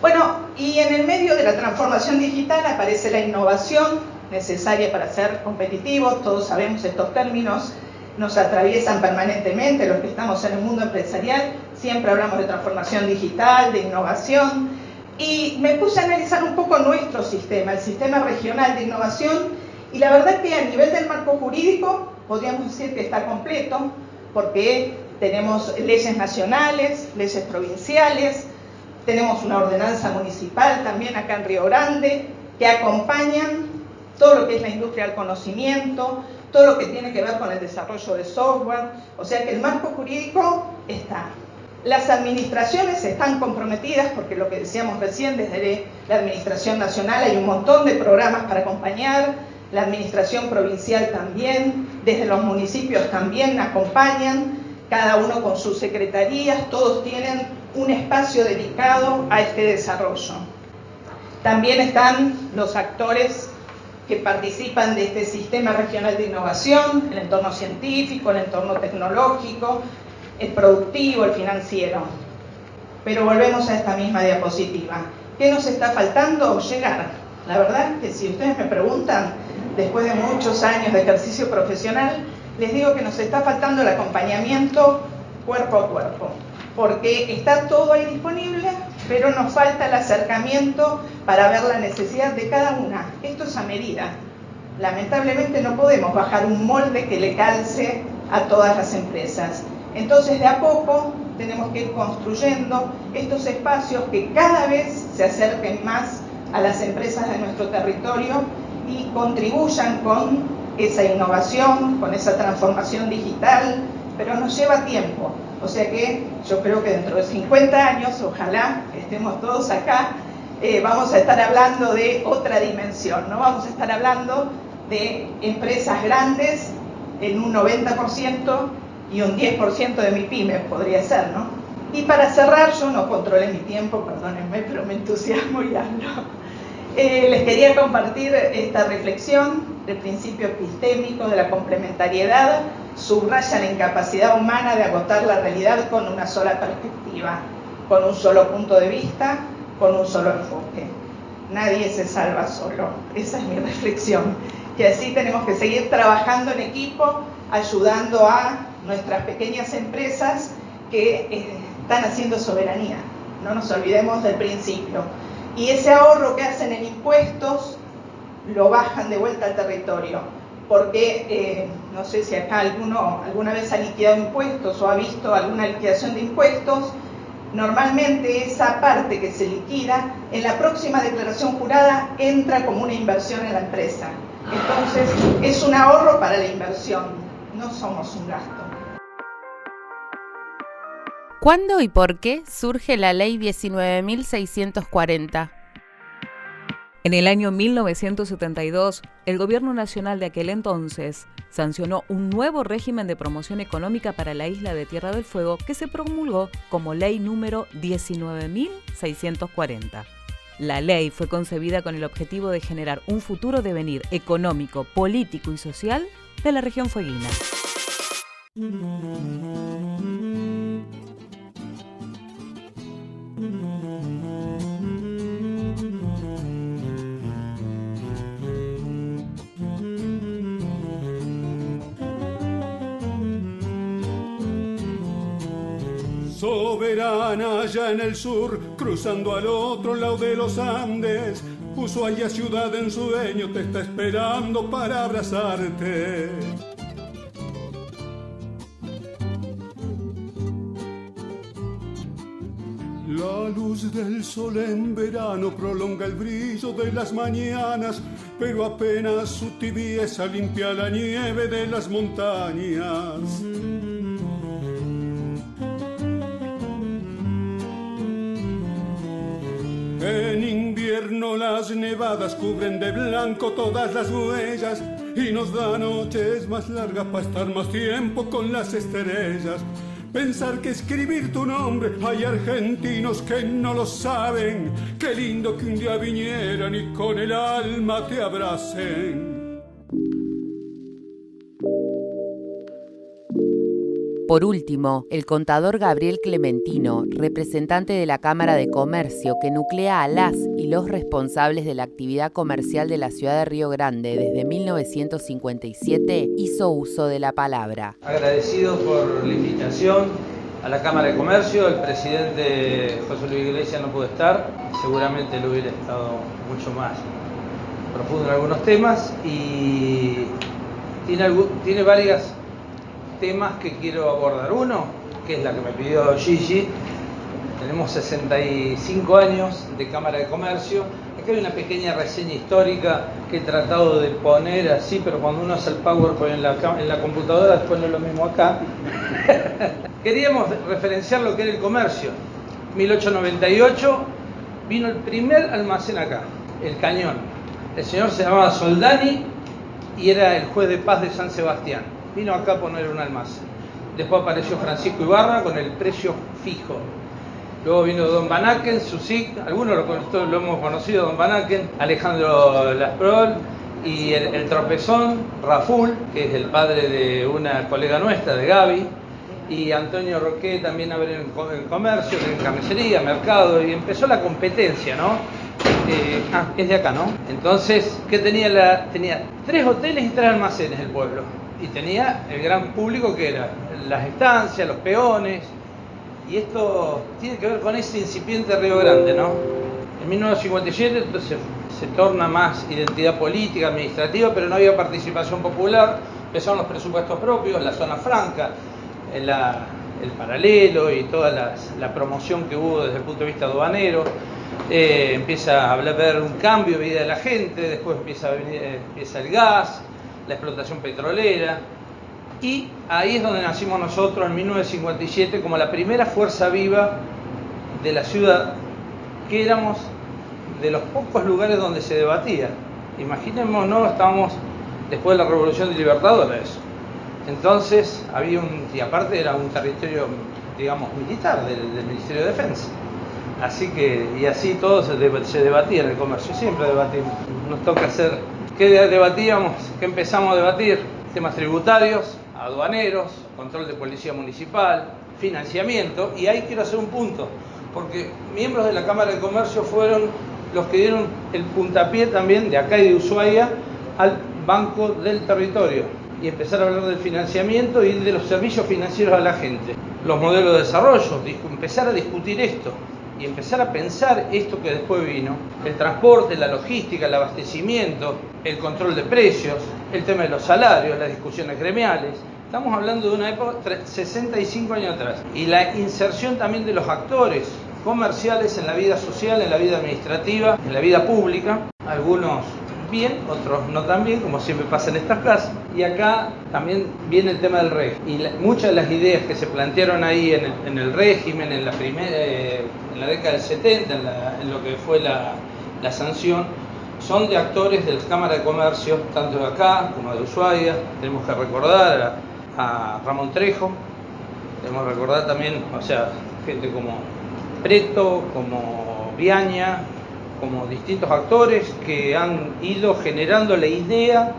Bueno, y en el medio de la transformación digital aparece la innovación necesaria para ser competitivos. Todos sabemos estos términos, nos atraviesan permanentemente los que estamos en el mundo empresarial, siempre hablamos de transformación digital, de innovación, y me puse a analizar un poco nuestro sistema, el sistema regional de innovación, y la verdad que a nivel del marco jurídico podríamos decir que está completo, porque tenemos leyes nacionales, leyes provinciales, tenemos una ordenanza municipal también acá en Río Grande, que acompañan todo lo que es la industria del conocimiento, todo lo que tiene que ver con el desarrollo de software, o sea que el marco jurídico está. Las administraciones están comprometidas, porque lo que decíamos recién, desde la Administración Nacional hay un montón de programas para acompañar, la Administración Provincial también, desde los municipios también acompañan, cada uno con sus secretarías, todos tienen un espacio dedicado a este desarrollo. También están los actores que participan de este sistema regional de innovación, el entorno científico, el entorno tecnológico, el productivo, el financiero. Pero volvemos a esta misma diapositiva. ¿Qué nos está faltando? Llegar. La verdad que si ustedes me preguntan, después de muchos años de ejercicio profesional, les digo que nos está faltando el acompañamiento cuerpo a cuerpo, porque está todo ahí disponible, pero nos falta el acercamiento para ver la necesidad de cada una. Esto es a medida. Lamentablemente no podemos bajar un molde que le calce a todas las empresas. Entonces, de a poco tenemos que ir construyendo estos espacios que cada vez se acerquen más a las empresas de nuestro territorio y contribuyan con esa innovación, con esa transformación digital, pero nos lleva tiempo. O sea que yo creo que dentro de 50 años, ojalá estemos todos acá, vamos a estar hablando de otra dimensión, ¿no? Vamos a estar hablando de empresas grandes en un 90% y un 10% de mi pyme podría ser, ¿no? Y para cerrar, yo no controlé mi tiempo, perdónenme, pero me entusiasmo y hablo. Les quería compartir esta reflexión del principio epistémico de la complementariedad. Subraya la incapacidad humana de agotar la realidad con una sola perspectiva, con un solo punto de vista, con un solo enfoque. Nadie se salva solo. Esa es mi reflexión. Que así tenemos que seguir trabajando en equipo, ayudando a nuestras pequeñas empresas que están haciendo soberanía. No nos olvidemos del principio. Y ese ahorro que hacen en impuestos lo bajan de vuelta al territorio. Porque no sé si acá alguna vez ha liquidado impuestos o ha visto alguna liquidación de impuestos. Normalmente esa parte que se liquida en la próxima declaración jurada entra como una inversión en la empresa. Entonces es un ahorro para la inversión, no somos un gasto. ¿Cuándo y por qué surge la Ley 19.640? En el año 1972, el Gobierno Nacional de aquel entonces sancionó un nuevo régimen de promoción económica para la isla de Tierra del Fuego que se promulgó como Ley número 19.640. La ley fue concebida con el objetivo de generar un futuro devenir económico, político y social de la región fueguina. Soberana allá en el sur, cruzando al otro lado de los Andes, Ushuaia ciudad en sueño te está esperando para abrazarte. La luz del sol en verano prolonga el brillo de las mañanas, pero apenas su tibieza limpia la nieve de las montañas. En invierno las nevadas cubren de blanco todas las huellas y nos da noches más largas para estar más tiempo con las estrellas. Pensar que escribir tu nombre, hay argentinos que no lo saben. Qué lindo que un día vinieran y con el alma te abracen. Por último, el contador Gabriel Clementino, representante de la Cámara de Comercio que nuclea a las y los responsables de la actividad comercial de la ciudad de Río Grande desde 1957, hizo uso de la palabra. Agradecido por la invitación a la Cámara de Comercio. El presidente José Luis Iglesias no pudo estar, seguramente lo hubiera estado mucho más profundo en algunos temas y tiene varias temas que quiero abordar. Uno, que es la que me pidió Gigi, tenemos 65 años de Cámara de Comercio. Aquí hay una pequeña reseña histórica que he tratado de poner así, pero cuando uno hace el PowerPoint en la computadora, después no es lo mismo acá. Queríamos referenciar lo que era el comercio. 1898 vino el primer almacén acá, el Cañón. El señor se llamaba Soldani y era el juez de paz de San Sebastián. Vino acá a poner un almacén. Después apareció Francisco Ibarra con el precio fijo. Luego vino Don Van Aken, Susik, algunos lo hemos conocido, Don Van Aken, Alejandro Lasprol y el tropezón, Raful, que es el padre de una colega nuestra, de Gaby, y Antonio Roque también abrió en comercio, en carnicería, mercado, y empezó la competencia, ¿no? Es de acá, ¿no? Entonces, ¿qué tenía? Tenía 3 hoteles y 3 almacenes el pueblo. Y tenía el gran público que era las estancias, los peones. Y esto tiene que ver con ese incipiente Río Grande, ¿no? En 1957 entonces se torna más identidad política, administrativa, pero no había participación popular. Empezaron los presupuestos propios, la zona franca, el paralelo y toda la promoción que hubo desde el punto de vista aduanero. Empieza a haber un cambio de vida de la gente, después empieza el gas, la explotación petrolera, y ahí es donde nacimos nosotros en 1957 como la primera fuerza viva de la ciudad, que éramos de los pocos lugares donde se debatía. Imaginémonos, estábamos después de la Revolución de Libertadores, entonces había y aparte era un territorio, digamos, militar del Ministerio de Defensa. Así que, y así todo se debatía en el comercio, siempre debatimos. Nos toca hacer, ¿qué debatíamos? ¿Qué empezamos a debatir? Temas tributarios, aduaneros, control de policía municipal, financiamiento, y ahí quiero hacer un punto, porque miembros de la Cámara de Comercio fueron los que dieron el puntapié también de acá y de Ushuaia al Banco del Territorio, y empezar a hablar del financiamiento y de los servicios financieros a la gente, los modelos de desarrollo, empezar a discutir esto. Y empezar a pensar esto que después vino, el transporte, la logística, el abastecimiento, el control de precios, el tema de los salarios, las discusiones gremiales. Estamos hablando de una época, 65 años atrás. Y la inserción también de los actores comerciales en la vida social, en la vida administrativa, en la vida pública, algunos bien, otros no tan bien, como siempre pasa en estas casas. Y acá también viene el tema del régimen. Y muchas de las ideas que se plantearon ahí en el régimen, en la década del 70, en lo que fue la sanción, son de actores de la Cámara de Comercio, tanto de acá como de Ushuaia. Tenemos que recordar a Ramón Trejo, tenemos que recordar también, o sea, gente como Preto, como Viaña, como distintos actores que han ido generando la idea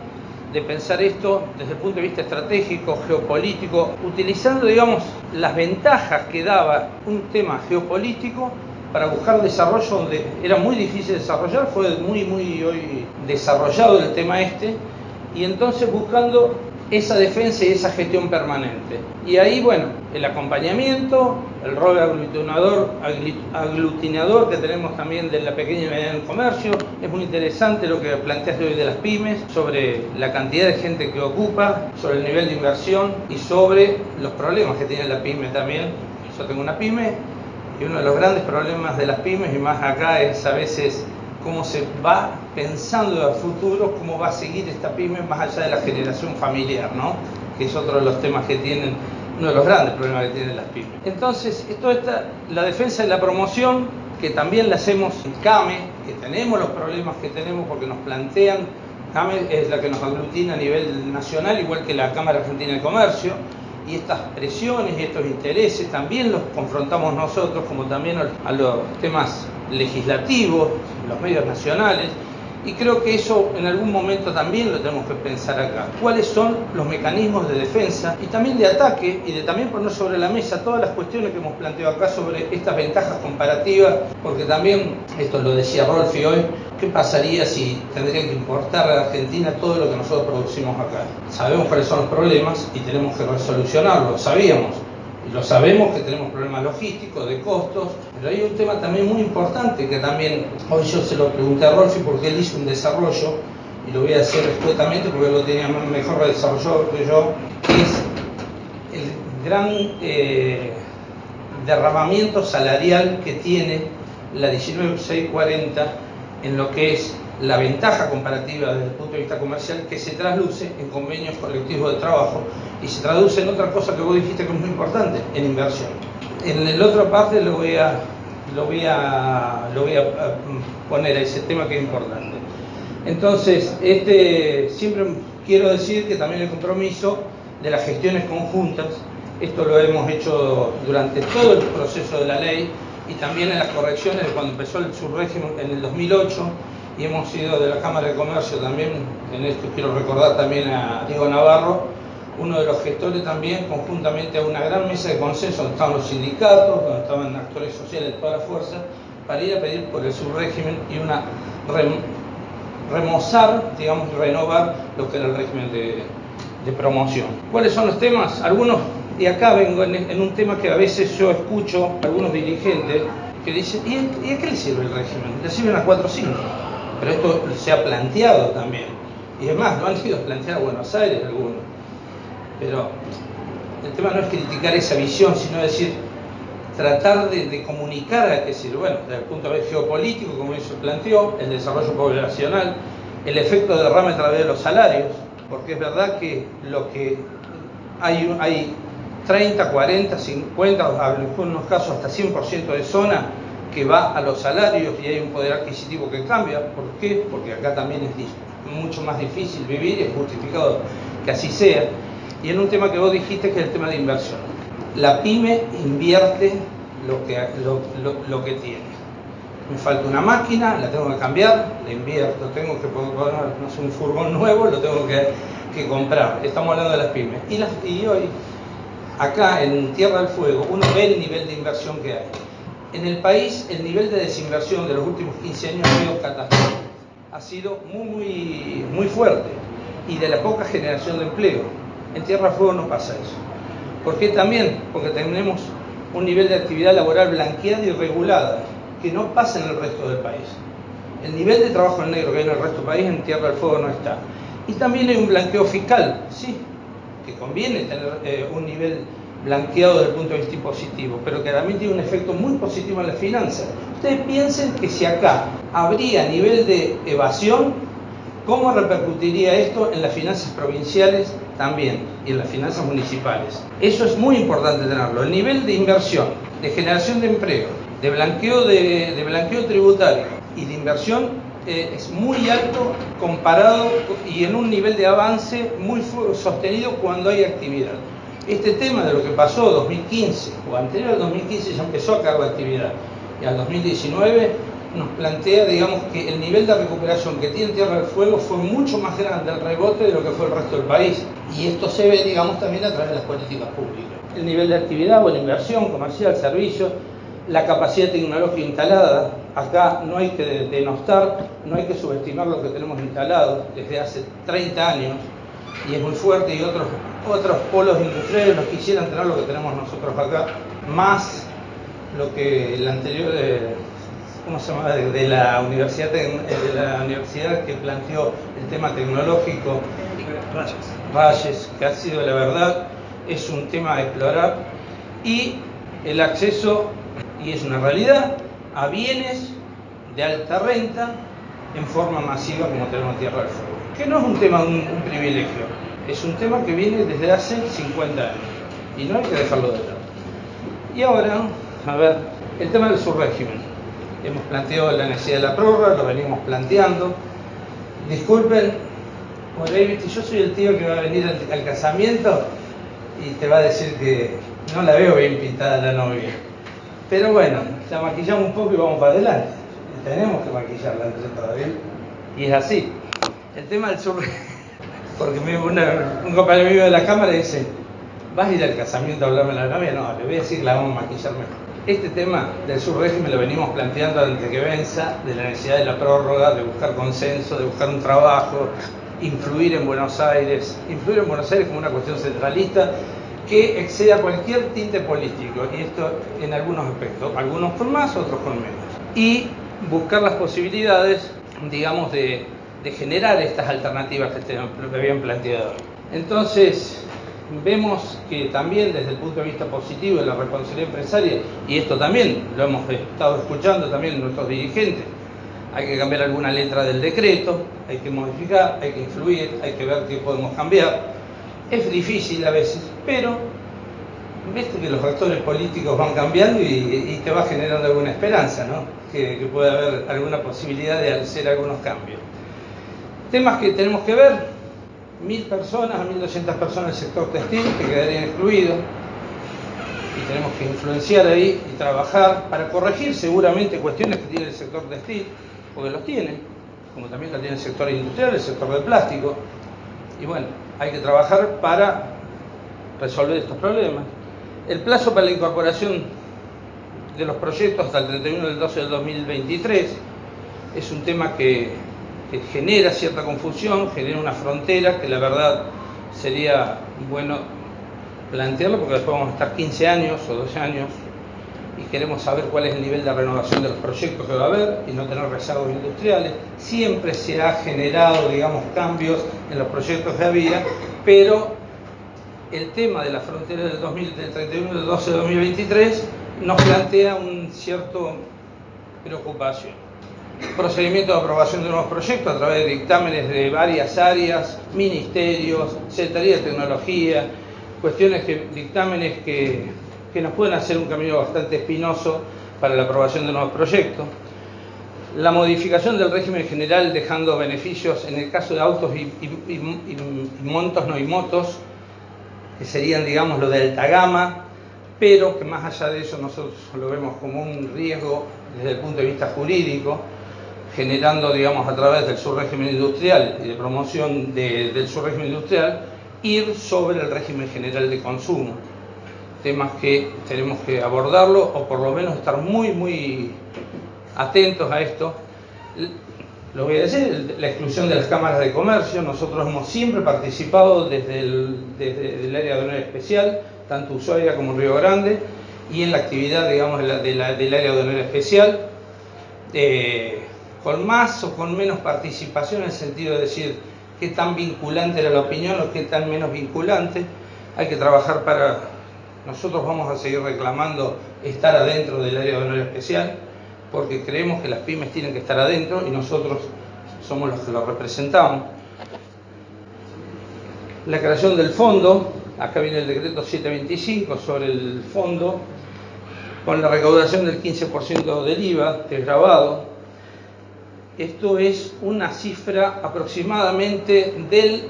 de pensar esto desde el punto de vista estratégico, geopolítico, utilizando, digamos, las ventajas que daba un tema geopolítico para buscar desarrollo donde era muy difícil desarrollar. Fue muy hoy desarrollado el tema y entonces buscando esa defensa y esa gestión permanente. Y ahí, bueno, el acompañamiento, el rol aglutinador que tenemos también de la pequeña y mediana comercio. Es muy interesante lo que planteaste hoy de las pymes, sobre la cantidad de gente que ocupa, sobre el nivel de inversión y sobre los problemas que tiene la pyme también. Yo tengo una pyme y uno de los grandes problemas de las pymes, y más acá, es a veces cómo se va pensando a futuro, cómo va a seguir esta pyme más allá de la generación familiar, ¿no? Que es otro de los temas que tienen, uno de los grandes problemas que tienen las pymes. Entonces, la defensa y la promoción, que también la hacemos en CAME, que tenemos los problemas que tenemos porque nos plantean, CAME es la que nos aglutina a nivel nacional, igual que la Cámara Argentina de Comercio, y estas presiones y estos intereses también los confrontamos nosotros, como también a los temas legislativos, los medios nacionales, y creo que eso en algún momento también lo tenemos que pensar acá. ¿Cuáles son los mecanismos de defensa y también de ataque, y de también poner sobre la mesa todas las cuestiones que hemos planteado acá sobre estas ventajas comparativas? Porque también, esto lo decía Rolfi hoy, ¿qué pasaría si tendrían que importar a Argentina todo lo que nosotros producimos acá? Sabemos cuáles son los problemas y tenemos que resolucionarlos, sabíamos. Y lo sabemos que tenemos problemas logísticos, de costos, pero hay un tema también muy importante que también, hoy yo se lo pregunté a Rolfi porque él hizo un desarrollo, y lo voy a hacer expresamente porque él lo tenía mejor desarrollado que yo, que es el gran derramamiento salarial que tiene la 19640 en lo que es la ventaja comparativa desde el punto de vista comercial, que se trasluce en convenios colectivos de trabajo y se traduce en otra cosa que vos dijiste que es muy importante, en inversión. En la otra parte lo voy a poner a ese tema que es importante. Entonces, siempre quiero decir que también el compromiso de las gestiones conjuntas, esto lo hemos hecho durante todo el proceso de la ley, y también en las correcciones de cuando empezó el subrégimen en el 2008, y hemos sido de la Cámara de Comercio también, en esto quiero recordar también a Diego Navarro, uno de los gestores también, conjuntamente a una gran mesa de consenso donde estaban los sindicatos, donde estaban actores sociales de toda la fuerza, para ir a pedir por el subrégimen y remozar, digamos, renovar lo que era el régimen de promoción. ¿Cuáles son los temas? Algunos, y acá vengo en un tema que a veces yo escucho a algunos dirigentes que dicen, ¿y a qué le sirve el régimen? Le sirven a 4 o 5. Pero esto se ha planteado también. Y además, lo han ido a plantear a Buenos Aires algunos. Pero el tema no es criticar esa visión, sino decir, tratar de comunicar a qué sirve. Bueno, desde el punto de vista geopolítico, como eso planteó, el desarrollo poblacional, el efecto de derrame a través de los salarios, porque es verdad que lo que hay 30, 40, 50, en algunos casos hasta 100% de zona que va a los salarios y hay un poder adquisitivo que cambia. ¿Por qué? Porque acá también es mucho más difícil vivir y es justificado que así sea. Y en un tema que vos dijiste, que es el tema de inversión. La pyme invierte lo que tiene. Me falta una máquina, la tengo que cambiar, la invierto. Tengo que poner, no sé, un furgón nuevo, lo tengo que comprar. Estamos hablando de las pymes. Y hoy, acá en Tierra del Fuego, uno ve el nivel de inversión que hay. En el país, el nivel de desinversión de los últimos 15 años ha sido catastrófico. Ha sido muy fuerte. Y de la poca generación de empleo. En Tierra del Fuego no pasa eso. ¿Por qué también? Porque tenemos un nivel de actividad laboral blanqueada y regulada, que no pasa en el resto del país. El nivel de trabajo en negro que hay en el resto del país, en Tierra del Fuego no está. Y también hay un blanqueo fiscal, sí, que conviene tener un nivel blanqueado desde el punto de vista impositivo, pero que también tiene un efecto muy positivo en las finanzas. Ustedes piensen que si acá habría nivel de evasión, ¿cómo repercutiría esto en las finanzas provinciales también y en las finanzas municipales? Eso es muy importante tenerlo. El nivel de inversión, de generación de empleo, de blanqueo tributario y de inversión es muy alto comparado y en un nivel de avance muy sostenido cuando hay actividad. Este tema de lo que pasó 2015 o anterior al 2015 ya empezó a caer la actividad y al 2019 nos plantea, digamos, que el nivel de recuperación que tiene Tierra del Fuego fue mucho más grande el rebote de lo que fue el resto del país. Y esto se ve, digamos, también a través de las políticas públicas. El nivel de actividad, buena inversión, comercial, servicios, la capacidad tecnológica instalada. Acá no hay que denostar, no hay que subestimar lo que tenemos instalado desde hace 30 años. Y es muy fuerte, y otros polos industriales nos quisieran tener lo que tenemos nosotros acá, más lo que el anterior... ¿cómo se llama? De la universidad que planteó el tema tecnológico, Rayes, que ha sido, la verdad, es un tema a explorar, y el acceso, y es una realidad, a bienes de alta renta en forma masiva como tenemos Tierra del Fuego. Que no es un tema, un privilegio, es un tema que viene desde hace 50 años, y no hay que dejarlo de lado. Y ahora, a ver, el tema del subrégimen. Hemos planteado la necesidad de la prórroga, lo venimos planteando. Disculpen, David, yo soy el tío que va a venir al casamiento y te va a decir que no la veo bien pintada la novia. Pero bueno, la maquillamos un poco y vamos para adelante. Tenemos que maquillarla entre todavía. Y es así. El tema del subrégimen, porque un compañero mío de la cámara dice, ¿vas a ir al casamiento a hablarme a la novia? No, le voy a decir que la vamos a maquillar mejor. Este tema del subrégimen lo venimos planteando antes que venza, de la necesidad de la prórroga, de buscar consenso, de buscar un trabajo, influir en Buenos Aires como una cuestión centralista que exceda cualquier tinte político, y esto en algunos aspectos, algunos con más, otros con menos. Y buscar las posibilidades, digamos, de generar estas alternativas que habían planteado. Entonces, vemos que también desde el punto de vista positivo de la responsabilidad empresaria, y esto también lo hemos estado escuchando también en nuestros dirigentes, hay que cambiar alguna letra del decreto, hay que modificar, hay que influir, hay que ver qué podemos cambiar. Es difícil a veces, pero viste que los actores políticos van cambiando y te va generando alguna esperanza, ¿no? Que pueda haber alguna posibilidad de hacer algunos cambios. Temas que tenemos que ver. 1.000 personas a 1.200 personas del sector textil que quedarían excluidos. y tenemos que influenciar ahí y trabajar para corregir seguramente cuestiones que tiene el sector textil, porque los tiene, como también lo tiene el sector industrial, el sector del plástico, y bueno, hay que trabajar para resolver estos problemas. El plazo para la incorporación de los proyectos hasta el 31 del 12 del 2023 es un tema que genera cierta confusión, genera una frontera que la verdad sería bueno plantearlo, porque después vamos a estar 15 años o 12 años y queremos saber cuál es el nivel de renovación de los proyectos que va a haber y no tener rezagos industriales. Siempre se ha generado, digamos, cambios en los proyectos que había, pero el tema de la frontera del 31 del 12 de 2023 nos plantea un cierto preocupación. Procedimiento de aprobación de nuevos proyectos a través de dictámenes de varias áreas, ministerios, Secretaría de Tecnología, dictámenes que nos pueden hacer un camino bastante espinoso para la aprobación de nuevos proyectos. La modificación del régimen general dejando beneficios en el caso de autos y montos no y motos, que serían, digamos, lo de alta gama, pero que más allá de eso nosotros lo vemos como un riesgo desde el punto de vista jurídico, generando, digamos, a través del subrégimen industrial y de promoción del subrégimen industrial, ir sobre el régimen general de consumo. Temas que tenemos que abordarlo o por lo menos estar muy atentos a esto. Lo voy a decir, la exclusión de las cámaras de comercio. Nosotros hemos siempre participado desde el área de honor especial, tanto Ushuaia como Río Grande, y en la actividad, digamos, del área de honor especial, con más o con menos participación, en el sentido de decir qué tan vinculante era la opinión o qué tan menos vinculante. Hay que trabajar para... Nosotros vamos a seguir reclamando estar adentro del área de honor especial, porque creemos que las pymes tienen que estar adentro y nosotros somos los que los representamos. La creación del fondo, acá viene el decreto 725 sobre el fondo, con la recaudación del 15% del IVA desgravado. Esto es una cifra aproximadamente del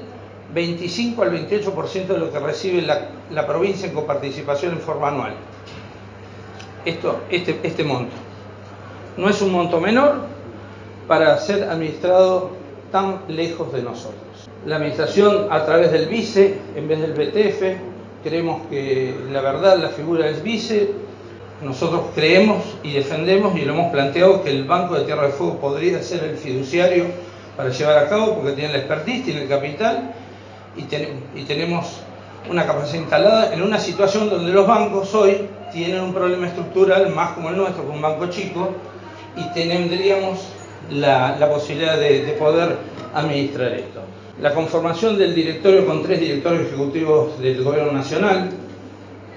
25 al 28% de lo que recibe la provincia en coparticipación en forma anual. Este monto. No es un monto menor para ser administrado tan lejos de nosotros. La administración a través del vice en vez del BTF, creemos que la verdad la figura del vice, nosotros creemos y defendemos y lo hemos planteado que el Banco de Tierra del Fuego podría ser el fiduciario para llevar a cabo, porque tiene la expertise, tiene el capital y tenemos una capacidad instalada en una situación donde los bancos hoy tienen un problema estructural más como el nuestro, con un banco chico, y tendríamos la posibilidad de poder administrar esto. La conformación del directorio con 3 directorios ejecutivos del Gobierno Nacional.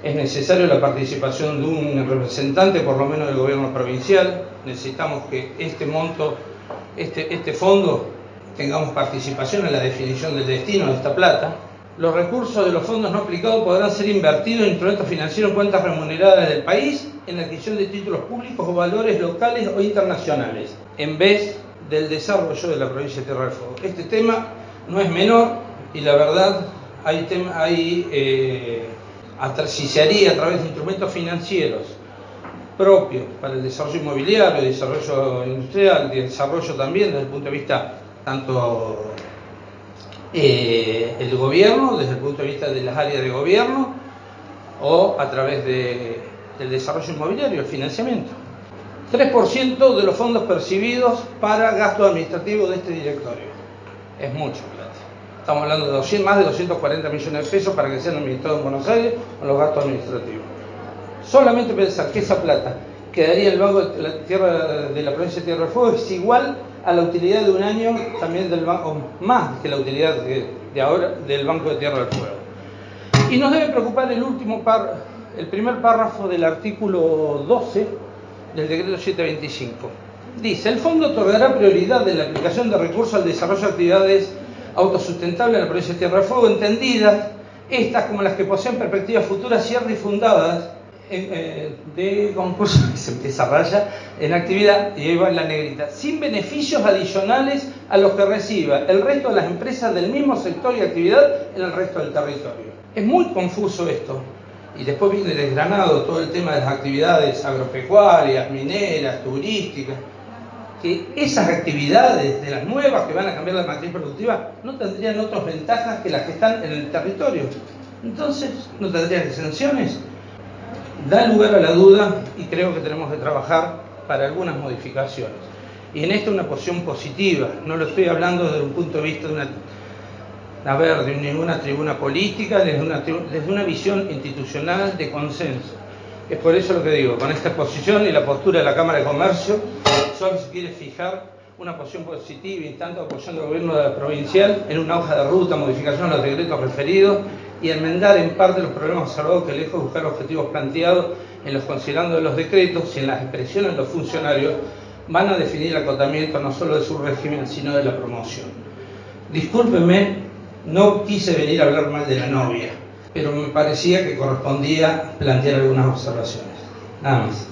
Es necesario la participación de un representante, por lo menos del Gobierno provincial. Necesitamos que este monto, este fondo, tengamos participación en la definición del destino de esta plata. Los recursos de los fondos no aplicados podrán ser invertidos en instrumentos financieros en cuentas remuneradas del país, en la adquisición de títulos públicos o valores locales o internacionales, en vez del desarrollo de la provincia de Tierra del Fuego. Este tema no es menor y la verdad si se haría a través de instrumentos financieros propios para el desarrollo inmobiliario, el desarrollo industrial, el desarrollo también desde el punto de vista tanto el gobierno, desde el punto de vista de las áreas de gobierno, o a través del desarrollo inmobiliario, el financiamiento. 3% de los fondos percibidos para gastos administrativos de este directorio. Es mucho plata. Estamos hablando de más de 240 millones de pesos para que sean administrados en Buenos Aires con los gastos administrativos. Solamente pensar que esa plata quedaría en el Banco de la Tierra de la provincia de Tierra del Fuego es igual a la utilidad de un año también del banco, más que la utilidad de ahora del Banco de Tierra del Fuego. Y nos debe preocupar el primer párrafo del artículo 12 del decreto 725. Dice: el fondo otorgará prioridad en la aplicación de recursos al desarrollo de actividades autosustentables en la provincia de Tierra del Fuego, entendidas estas como las que poseen perspectivas futuras ciertas y fundadas de concursos que se desarrolla en actividad, y ahí va en la negrita, sin beneficios adicionales a los que reciba el resto de las empresas del mismo sector y actividad en el resto del territorio. Es muy confuso esto, y después viene desgranado todo el tema de las actividades agropecuarias, mineras, turísticas, que esas actividades de las nuevas que van a cambiar la matriz productiva no tendrían otras ventajas que las que están en el territorio. Entonces, no tendrían exenciones. Da lugar a la duda y creo que tenemos que trabajar para algunas modificaciones. Y en esto una posición positiva, no lo estoy hablando desde un punto de vista de ninguna tribuna política, desde una visión institucional de consenso. Es por eso lo que digo, con esta exposición y la postura de la Cámara de Comercio, solo se quiere fijar una posición positiva y tanto apoyando al gobierno provincial en una hoja de ruta, modificación de los decretos referidos y enmendar en parte los problemas observados que lejos de buscar objetivos planteados en los considerando de los decretos y en las expresiones de los funcionarios van a definir el acotamiento no solo de su régimen, sino de la promoción. Discúlpenme, no quise venir a hablar mal de la novia, pero me parecía que correspondía plantear algunas observaciones. Nada más.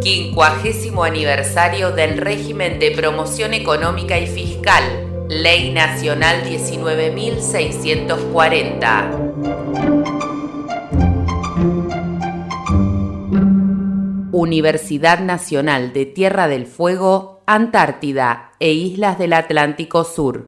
50º aniversario del régimen de promoción económica y fiscal, Ley Nacional 19.640. Universidad Nacional de Tierra del Fuego, Antártida e Islas del Atlántico Sur.